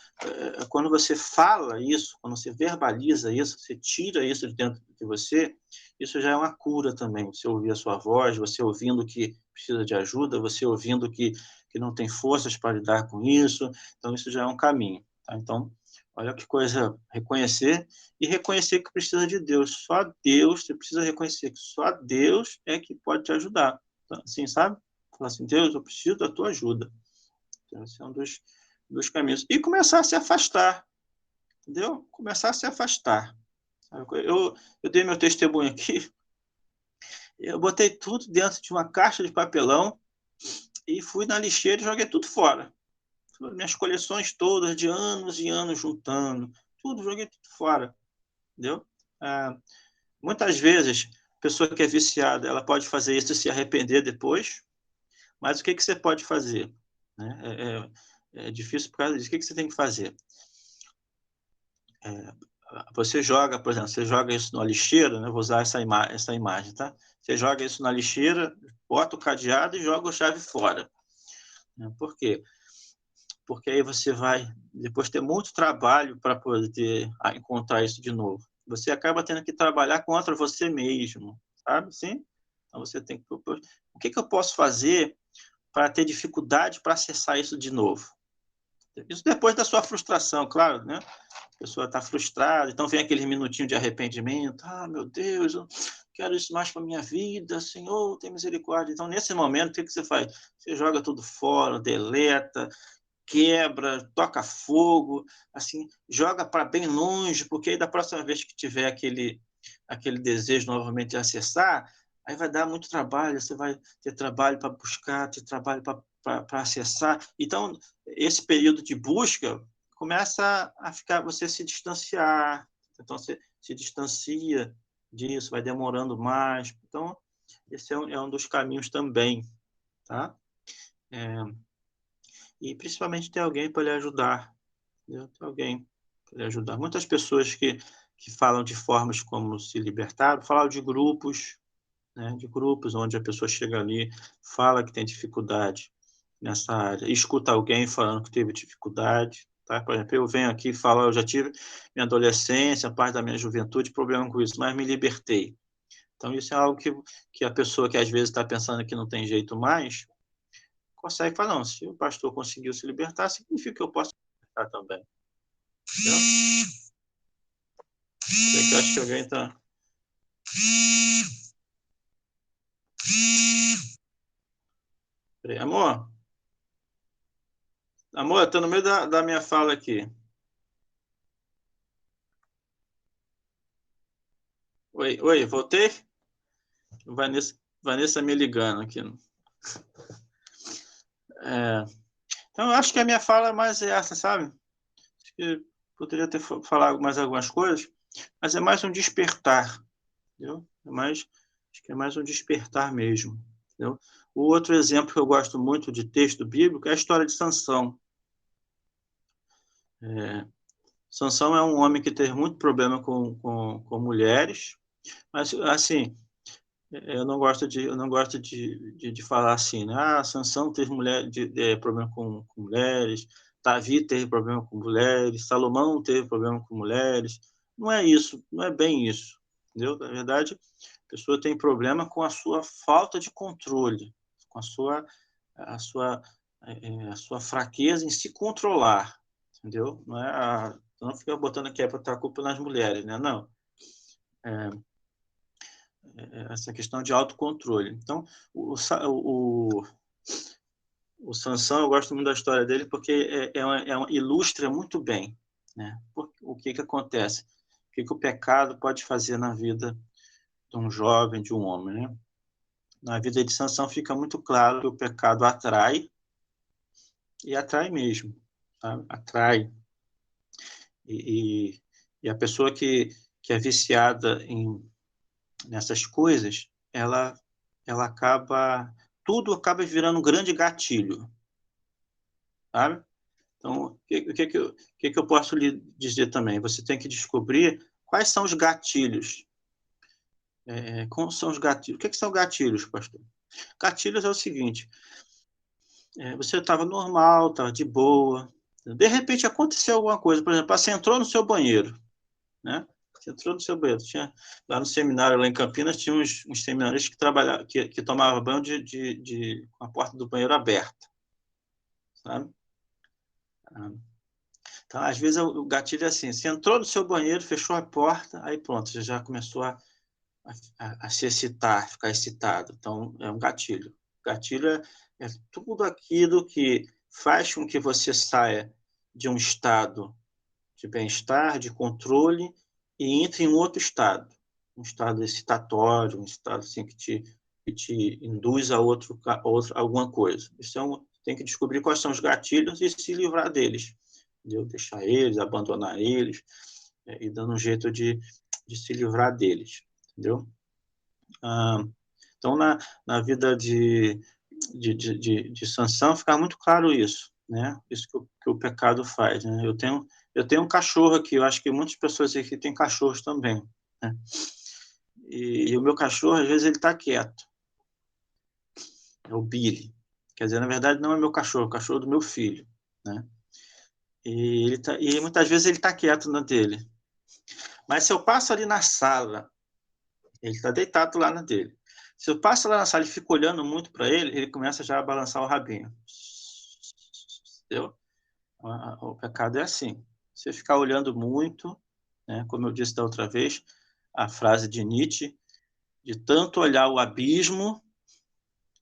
quando você fala isso, quando você verbaliza isso, você tira isso de dentro de você, isso já é uma cura também. Você ouvir a sua voz, você ouvindo que precisa de ajuda, você ouvindo que não tem forças para lidar com isso, então isso já é um caminho. Tá? Então, olha que coisa, reconhecer que precisa de Deus. Só Deus, você precisa reconhecer que só Deus é que pode te ajudar. Então, assim, sabe? Falar assim, Deus, eu preciso da tua ajuda. Então, esse é um dos caminhos. E começar a se afastar, entendeu? Começar a se afastar. Eu dei meu testemunho aqui, eu botei tudo dentro de uma caixa de papelão e fui na lixeira e joguei tudo fora. Minhas coleções todas, de anos e anos juntando, tudo, joguei tudo fora, entendeu? Muitas vezes, a pessoa que é viciada, ela pode fazer isso e se arrepender depois, mas o que você pode fazer? Né? É difícil por causa disso. O que você tem que fazer? Você joga, por exemplo, você joga isso na lixeira, né? Vou usar essa imagem, tá? Você joga isso na lixeira, bota o cadeado e joga a chave fora. Por quê? Porque aí você vai depois ter muito trabalho para poder encontrar isso de novo. Você acaba tendo que trabalhar contra você mesmo, sabe? Sim? Então você tem que propor. O que eu posso fazer para ter dificuldade para acessar isso de novo? Isso depois da sua frustração, claro, né? A pessoa está frustrada, então vem aquele minutinho de arrependimento. Ah, meu Deus, eu quero isso mais para minha vida, Senhor, tem misericórdia. Então, nesse momento, o que você faz? Você joga tudo fora, deleta, quebra, toca fogo, assim, joga para bem longe, porque aí da próxima vez que tiver aquele desejo novamente de acessar, aí vai dar muito trabalho, você vai ter trabalho para buscar, ter trabalho para acessar. Então, esse período de busca começa a ficar, você se distanciar, então você se distancia disso, vai demorando mais. Então, esse é um dos caminhos também, tá? E principalmente ter alguém para lhe ajudar, entendeu? Ter alguém para lhe ajudar. Muitas pessoas que falam de formas como se libertar, falam de grupos, né? De grupos onde a pessoa chega ali, fala que tem dificuldade nessa área, e escuta alguém falando que teve dificuldade, tá? Por exemplo, eu venho aqui e falo, eu já tive minha adolescência, parte da minha juventude, problema com isso, mas me libertei. Então, isso é algo que a pessoa que às vezes está pensando que não tem jeito mais, consegue falar, não, se o pastor conseguiu se libertar, significa que eu posso se libertar também. Entendeu? Eu acho que alguém está... Amor, eu estou no meio da minha fala aqui. Oi, voltei? Vanessa me ligando aqui. Então, eu acho que a minha fala é mais essa, sabe? Acho que poderia ter falado mais algumas coisas, mas é mais um despertar, entendeu? Acho que é mais um despertar mesmo, entendeu? O outro exemplo que eu gosto muito de texto bíblico é a história de Sansão. Sansão é um homem que teve muito problema com mulheres, mas, assim, eu não gosto de falar assim, né? Sansão teve problema com mulheres, Davi teve problema com mulheres, Salomão teve problema com mulheres. Não é isso, não é bem isso, entendeu? Na verdade, a pessoa tem problema com a sua falta de controle, com a sua fraqueza em se controlar, entendeu? Não fica botando aqui para botar a culpa nas mulheres, né? Não. Essa questão de autocontrole. Então, o Sansão, eu gosto muito da história dele porque ilustra muito bem, né? O que acontece, o que o pecado pode fazer na vida de um jovem, de um homem, né? Na vida de Sansão fica muito claro que o pecado atrai, e atrai mesmo, sabe? Atrai. E a pessoa que é viciada nessas coisas, ela tudo acaba virando um grande gatilho, sabe? Então, o que eu posso lhe dizer também? Você tem que descobrir quais são os gatilhos. Como são os gatilhos? O que são gatilhos, pastor? Gatilhos é o seguinte: você estava normal, estava de boa, de repente aconteceu alguma coisa, por exemplo, você entrou no seu banheiro, né? Você entrou no seu banheiro. Lá no seminário, lá em Campinas, tinha uns seminários que tomavam banho com a porta do banheiro aberta, sabe? Então, às vezes, o gatilho é assim: você entrou no seu banheiro, fechou a porta, aí pronto, você já começou a se excitar, ficar excitado. Então, é um gatilho. Gatilho é tudo aquilo que faz com que você saia de um estado de bem-estar, de controle, e entre em outro estado, um estado excitatório, um estado assim que te induz a alguma coisa. Tem que descobrir quais são os gatilhos e se livrar deles, entendeu? Deixar eles, abandonar eles, e dando um jeito de se livrar deles, entendeu? Então, na vida de Sansão, fica muito claro isso, né? Isso que o pecado faz, né? Eu tenho um cachorro aqui, eu acho que muitas pessoas aqui têm cachorros também, né? E o meu cachorro, às vezes, ele está quieto. É o Billy. Quer dizer, na verdade, não é meu cachorro, é o cachorro do meu filho, né? E muitas vezes ele está quieto na dele. Mas se eu passo ali na sala, ele está deitado lá na dele. Se eu passo lá na sala e fico olhando muito para ele, ele começa já a balançar o rabinho. Entendeu? O pecado é assim. Você ficar olhando muito, né? Como eu disse da outra vez, a frase de Nietzsche, de tanto olhar o abismo,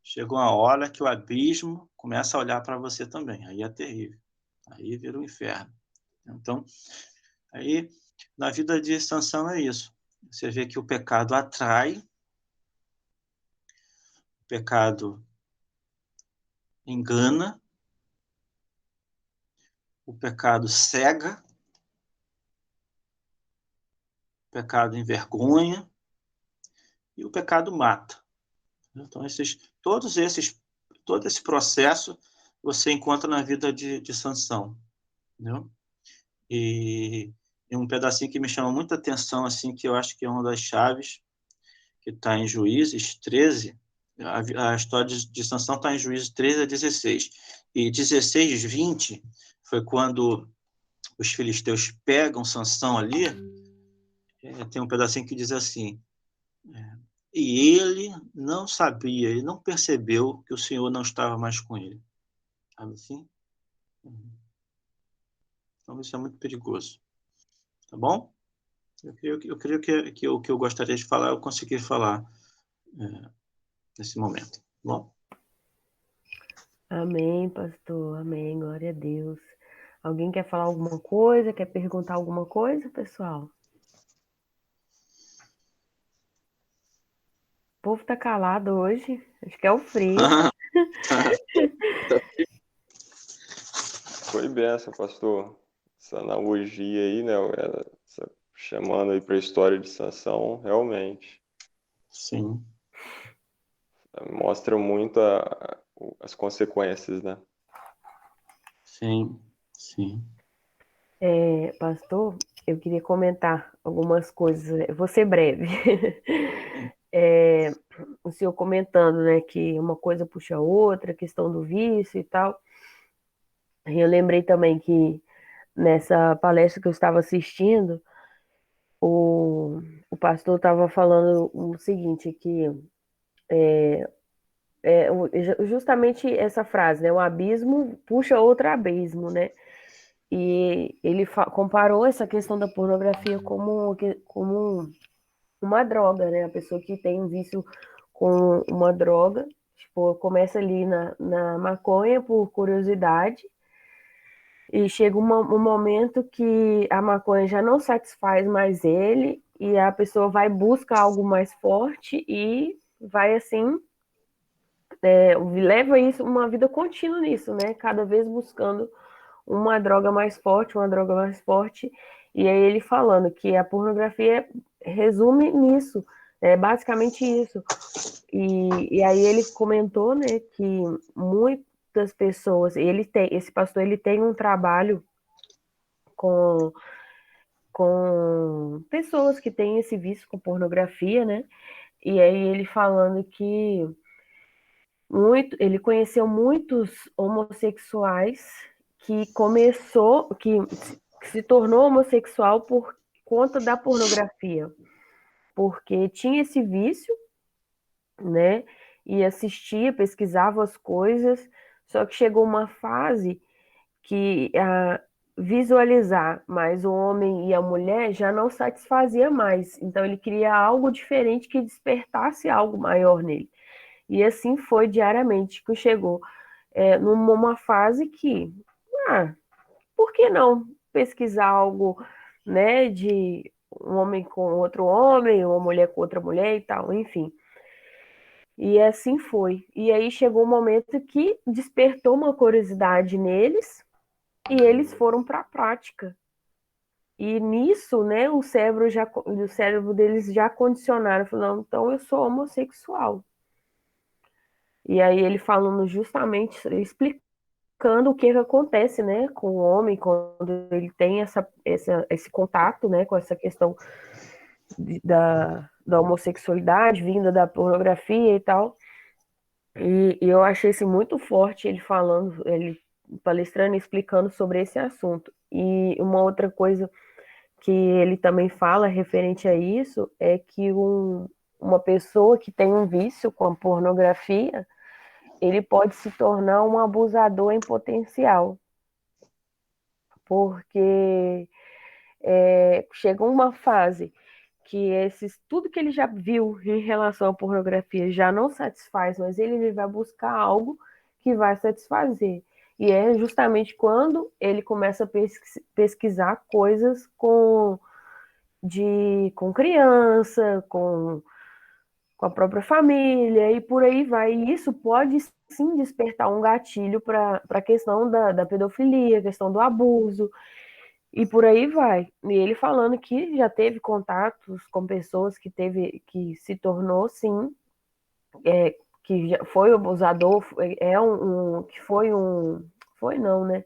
chegou uma hora que o abismo começa a olhar para você também. Aí é terrível. Aí vira um inferno. Então, aí, na vida de Sansão é isso. Você vê que o pecado atrai, o pecado engana, o pecado cega, o pecado envergonha e o pecado mata. Então, todo esse processo você encontra na vida de Sansão, entendeu? E um pedacinho que me chama muita atenção, assim, que eu acho que é uma das chaves, que está em Juízes 13, a história de Sansão está em Juízes 13 a 16. E 16, 20 foi quando os filisteus pegam Sansão ali. Tem um pedacinho que diz assim: e ele não sabia, ele não percebeu que o Senhor não estava mais com ele. Sabe assim? Uhum. Então, isso é muito perigoso. Tá bom? Eu creio que o que eu gostaria de falar, eu consegui falar nesse momento. Tá bom? Amém, pastor. Amém. Glória a Deus. Alguém quer falar alguma coisa? Quer perguntar alguma coisa, pessoal? O povo tá calado hoje. Acho que é o frio. Foi benção, pastor. Essa analogia aí, né? Chamando aí para a história de Sansão, realmente Sim, mostra muito as consequências, né? sim, sim. Pastor, eu queria comentar algumas coisas. Eu vou ser breve. O senhor comentando, né, que uma coisa puxa a outra, a questão do vício e tal. E eu lembrei também que nessa palestra que eu estava assistindo, o pastor estava falando o seguinte, que justamente essa frase, né, um abismo puxa outro abismo, né? E ele comparou essa questão da pornografia como uma droga, né? A pessoa que tem um vício com uma droga, tipo, começa ali na maconha por curiosidade, e chega um momento que a maconha já não satisfaz mais ele, e a pessoa vai buscar algo mais forte e vai assim, leva isso uma vida contínua nisso, né? Cada vez buscando uma droga mais forte, e aí ele falando que a pornografia resume nisso, é basicamente isso. E aí ele comentou, né, que muitas pessoas, esse pastor, ele tem um trabalho com, com pessoas que têm esse vício com pornografia, né, e aí ele falando que ele conheceu muitos homossexuais que se tornou homossexual por conta da pornografia, porque tinha esse vício, né? E assistia, pesquisava as coisas, só que chegou uma fase que visualizar mais o homem e a mulher já não satisfazia mais. Então ele queria algo diferente que despertasse algo maior nele. E assim foi diariamente que chegou numa fase que, ah, por que não pesquisar algo, né, de um homem com outro homem, uma mulher com outra mulher e tal, enfim. E assim foi. E aí chegou um momento que despertou uma curiosidade neles e eles foram para a prática. E nisso, né, o cérebro deles já condicionaram, falando, então eu sou homossexual. E aí ele falando justamente, explicando o que que acontece, né, com o homem quando ele tem esse contato, né, com essa questão da homossexualidade vinda da pornografia e tal. E eu achei isso muito forte, ele palestrando e explicando sobre esse assunto. E uma outra coisa que ele também fala referente a isso é que uma pessoa que tem um vício com a pornografia, ele pode se tornar um abusador em potencial, porque chega uma fase que tudo que ele já viu em relação à pornografia já não satisfaz, mas ele vai buscar algo que vai satisfazer. E é justamente quando ele começa a pesquisar coisas com criança, com a própria família e por aí vai. E isso pode sim despertar um gatilho para a questão da pedofilia, a questão do abuso. E por aí vai. E ele falando que já teve contatos com pessoas que se tornou, sim, que já foi abusador, que foi não, né?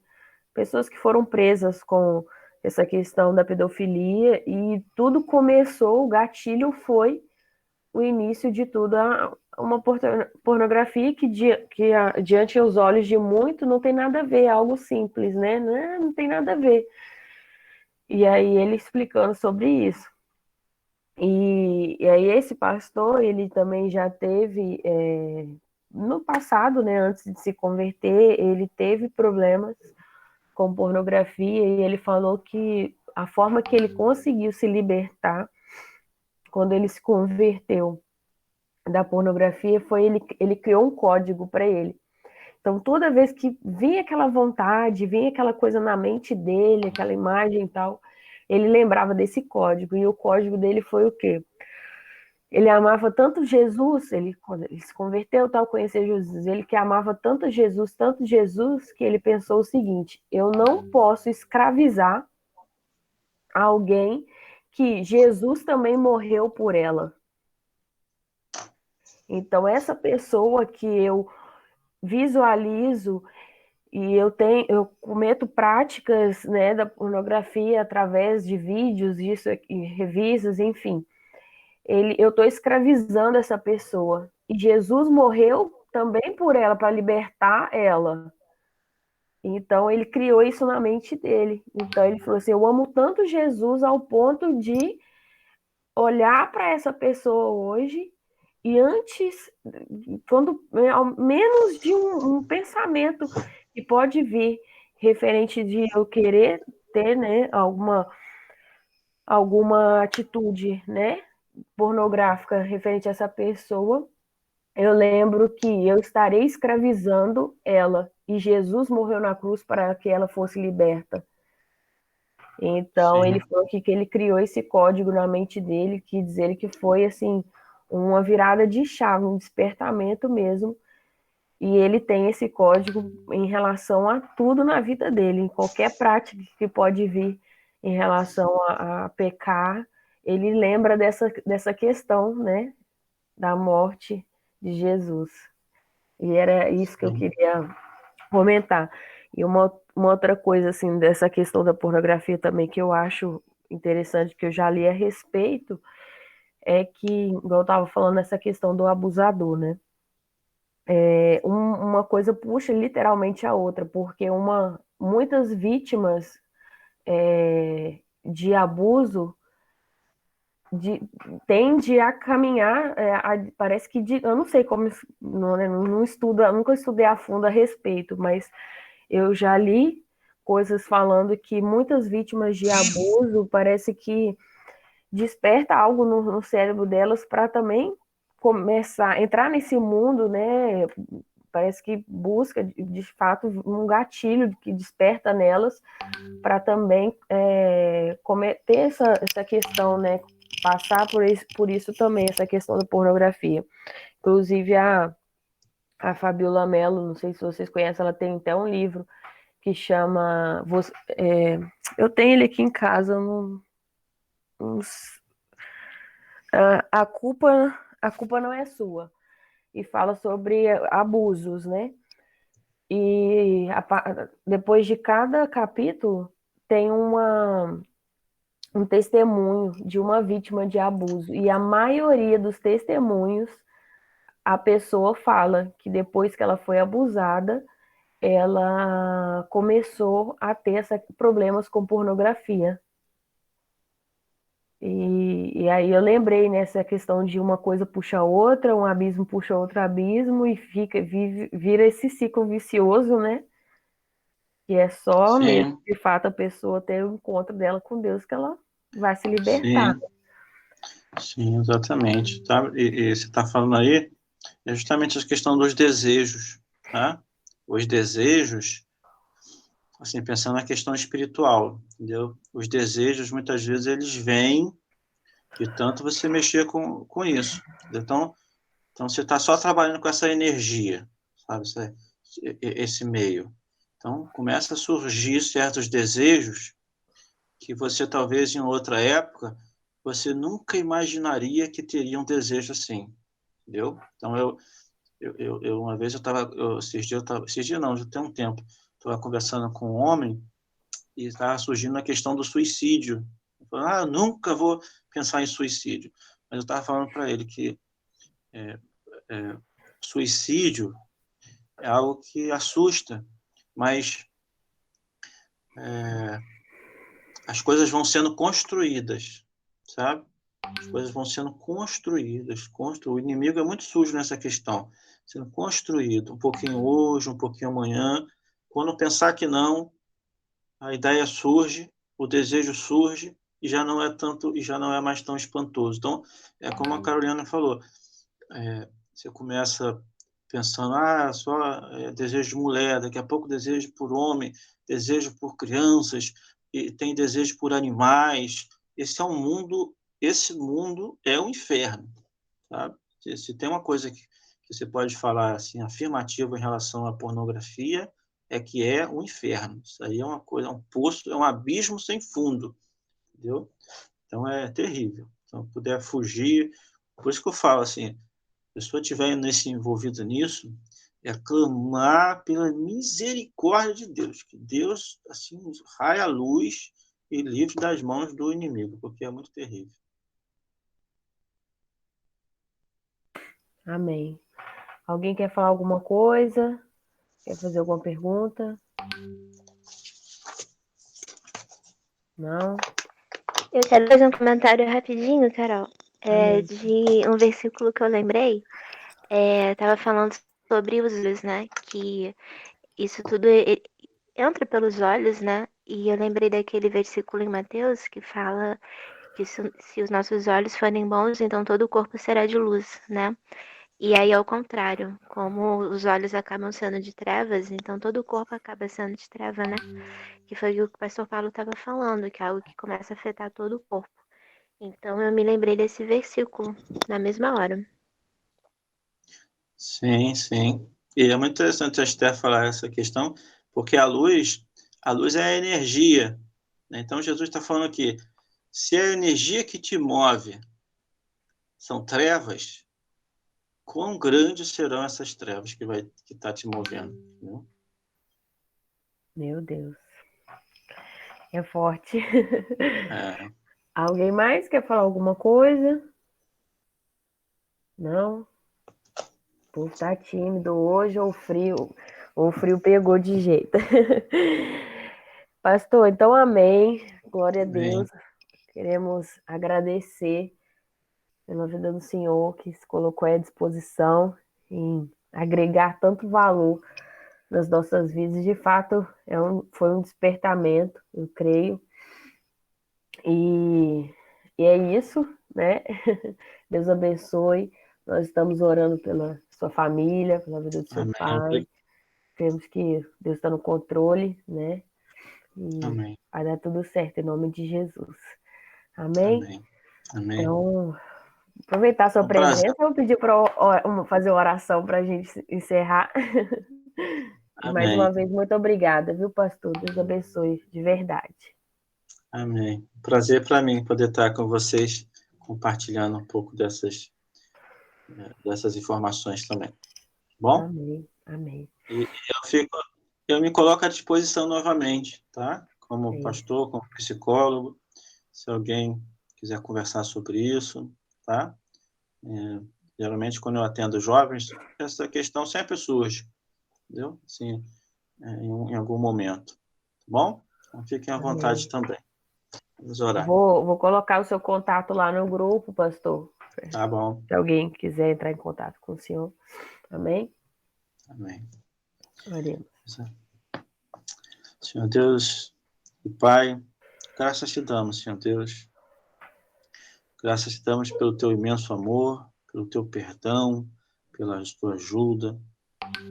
Pessoas que foram presas com essa questão da pedofilia e tudo começou, o gatilho foi o início de tudo, uma pornografia que diante dos olhos de muito não tem nada a ver, é algo simples, né? Não tem nada a ver. E aí ele explicando sobre isso. E aí esse pastor, ele também já teve no passado, né, antes de se converter, ele teve problemas com pornografia e ele falou que a forma que ele conseguiu se libertar quando ele se converteu da pornografia foi ele criou um código para ele. Então, toda vez que vinha aquela vontade, vinha aquela coisa na mente dele, aquela imagem e tal, ele lembrava desse código. E o código dele foi o quê? Ele amava tanto Jesus, quando ele se converteu, tal, conheceu Jesus, ele que amava tanto Jesus, que ele pensou o seguinte: eu não posso escravizar alguém que Jesus também morreu por ela. Então, essa pessoa que eu visualizo e eu cometo práticas, né, da pornografia através de vídeos, disso, revistas, enfim. Eu estou escravizando essa pessoa. E Jesus morreu também por ela, para libertar ela. Então, ele criou isso na mente dele. Então, ele falou assim: eu amo tanto Jesus ao ponto de olhar para essa pessoa hoje e antes, quando ao menos de um pensamento que pode vir referente de eu querer ter, né, alguma atitude, né, pornográfica referente a essa pessoa, eu lembro que eu estarei escravizando ela e Jesus morreu na cruz para que ela fosse liberta. Então, ele Sim. falou que ele criou esse código na mente dele, que diz ele que foi, assim, uma virada de chave, um despertamento mesmo. E ele tem esse código em relação a tudo na vida dele, em qualquer prática que pode vir em relação a pecar, ele lembra dessa questão, né, da morte de Jesus. E era isso que eu Sim. queria comentar. E uma outra coisa, assim, dessa questão da pornografia também, que eu acho interessante, que eu já li a respeito, é que, igual eu estava falando, essa questão do abusador, né? Uma coisa puxa literalmente a outra, porque muitas vítimas de abuso tende a caminhar, parece que, eu não sei como, não, né, não estudo, nunca estudei a fundo a respeito, mas eu já li coisas falando que muitas vítimas de abuso parece que desperta algo no cérebro delas para também começar a entrar nesse mundo, né? Parece que busca de fato um gatilho que desperta nelas para também ter essa questão, né? Passar por isso também, essa questão da pornografia. Inclusive a Fabiola Mello, não sei se vocês conhecem, ela tem até um livro que chama. Eu tenho ele aqui em casa, uns, a culpa não é sua. E fala sobre abusos, né? E depois de cada capítulo tem um testemunho de uma vítima de abuso. E a maioria dos testemunhos, a pessoa fala que depois que ela foi abusada, ela começou a ter problemas com pornografia. E aí eu lembrei nessa questão de uma coisa puxa a outra, um abismo puxa outro abismo e vira esse ciclo vicioso, né? Que é só mesmo, Sim. de fato, a pessoa ter o encontro dela com Deus que ela vai se libertar. Sim. Sim, exatamente. Tá? E você está falando aí é justamente a questão dos desejos, tá? Os desejos, assim, pensando na questão espiritual, entendeu? Os desejos, muitas vezes, eles vêm de tanto você mexer com isso. Então você está só trabalhando com essa energia, sabe? Esse meio. Então, começa a surgir certos desejos que você, talvez, em outra época, você nunca imaginaria que teria um desejo assim, entendeu? Então, uma vez eu estava, esses dias não, já tem um tempo, estava conversando com um homem e estava surgindo a questão do suicídio. Eu falei, eu nunca vou pensar em suicídio. Mas eu estava falando para ele que suicídio é algo que assusta, mas as coisas vão sendo construídas, sabe? As coisas vão sendo construídas. O inimigo é muito sujo nessa questão. Sendo construído, um pouquinho hoje, um pouquinho amanhã. Quando pensar que não, a ideia surge, o desejo surge e já não é mais tão espantoso. Então, é como a Carolina falou, você começa pensando, só desejo de mulher, daqui a pouco desejo por homem, desejo por crianças, e tem desejo por animais. Esse mundo é um inferno, sabe? Se tem uma coisa que você pode falar assim, afirmativa em relação à pornografia, é que é um inferno. Isso aí é uma coisa, é um poço, é um abismo sem fundo, entendeu? Então é terrível. Então, puder fugir, por isso que eu falo assim, a pessoa estiver envolvida nisso, é clamar pela misericórdia de Deus, que Deus assim raia a luz e livre das mãos do inimigo, porque é muito terrível. Amém. Alguém quer falar alguma coisa? Quer fazer alguma pergunta? Não? Eu quero fazer um comentário rapidinho, Carol. Amém. De um versículo que eu lembrei. Tava falando sobre os olhos, né? Que isso tudo entra pelos olhos, né? E eu lembrei daquele versículo em Mateus que fala que se os nossos olhos forem bons, então todo o corpo será de luz, né? E aí, ao contrário, como os olhos acabam sendo de trevas, então todo o corpo acaba sendo de treva, né? Que foi o que o pastor Paulo estava falando, que é algo que começa a afetar todo o corpo. Então eu me lembrei desse versículo na mesma hora. Sim, sim. E é muito interessante a Esther falar essa questão, porque a luz é a energia, né? Então Jesus está falando aqui, se a energia que te move são trevas, quão grandes serão essas trevas que tá te movendo, né? Meu Deus. É forte. É. Alguém mais quer falar alguma coisa? Não? O povo tá tímido hoje ou o frio pegou de jeito. Pastor, então amém. Glória a Deus. Queremos agradecer pela vida do Senhor que se colocou à disposição em agregar tanto valor nas nossas vidas. De fato, foi um despertamento, eu creio. E é isso, né? Deus abençoe. Nós estamos orando pela sua família, pela vida do seu Amém. pai. Temos que Deus está no controle, né? E Amém. vai dar tudo certo em nome de Jesus. Amém? Amém. Amém. Então, aproveitar a sua presença, eu vou pedir para fazer uma oração para a gente encerrar. E mais uma vez, muito obrigada, viu, pastor? Deus abençoe, de verdade. Amém. Prazer para mim poder estar com vocês, compartilhando um pouco dessas informações também. Bom? Amém. Amém. E eu me coloco à disposição novamente, tá? Como pastor, como psicólogo, se alguém quiser conversar sobre isso, tá? Geralmente, quando eu atendo jovens, essa questão sempre surge, entendeu? Assim, em algum momento, tá bom? Então, fiquem à vontade também. Vamos orar. Vou colocar o seu contato lá no grupo, pastor. Tá bom. Se alguém quiser entrar em contato com o senhor. Amém? Amém. Oremos. Senhor Deus e Pai, graças te damos, Senhor Deus. Graças te damos pelo teu imenso amor, pelo teu perdão, pela tua ajuda,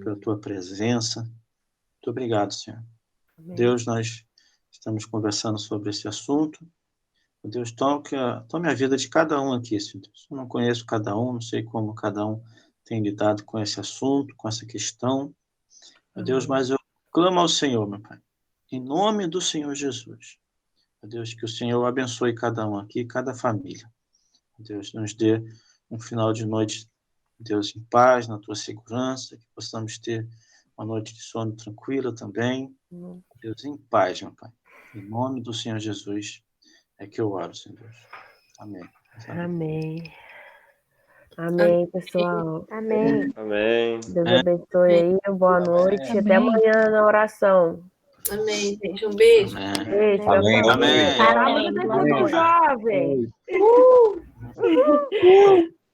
pela tua presença. Muito obrigado, Senhor. Amém. Deus, nós estamos conversando sobre esse assunto. Deus, tome a vida de cada um aqui, Senhor Deus. Eu não conheço cada um, não sei como cada um tem lidado com esse assunto, com essa questão. Meu Deus, mas eu clamo ao Senhor, meu Pai, em nome do Senhor Jesus. Meu Deus, que o Senhor abençoe cada um aqui, cada família. Deus, nos dê um final de noite, Deus, em paz, na tua segurança, que possamos ter uma noite de sono tranquila também. Deus, em paz, meu Pai. Em nome do Senhor Jesus é que eu oro, Senhor Deus. Amém. Amém. Amém, pessoal. Amém. Amém. Deus abençoe aí. Boa noite. Até amanhã na oração. Amém, gente. Um beijo. Amém. Beijo. Amém. Sábado Amém. tem culto jovem.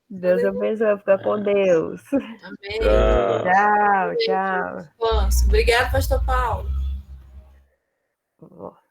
Deus abençoe, fica com Deus. Amém. Tchau, tchau. Descanso. Obrigada, pastor Paulo. Ó.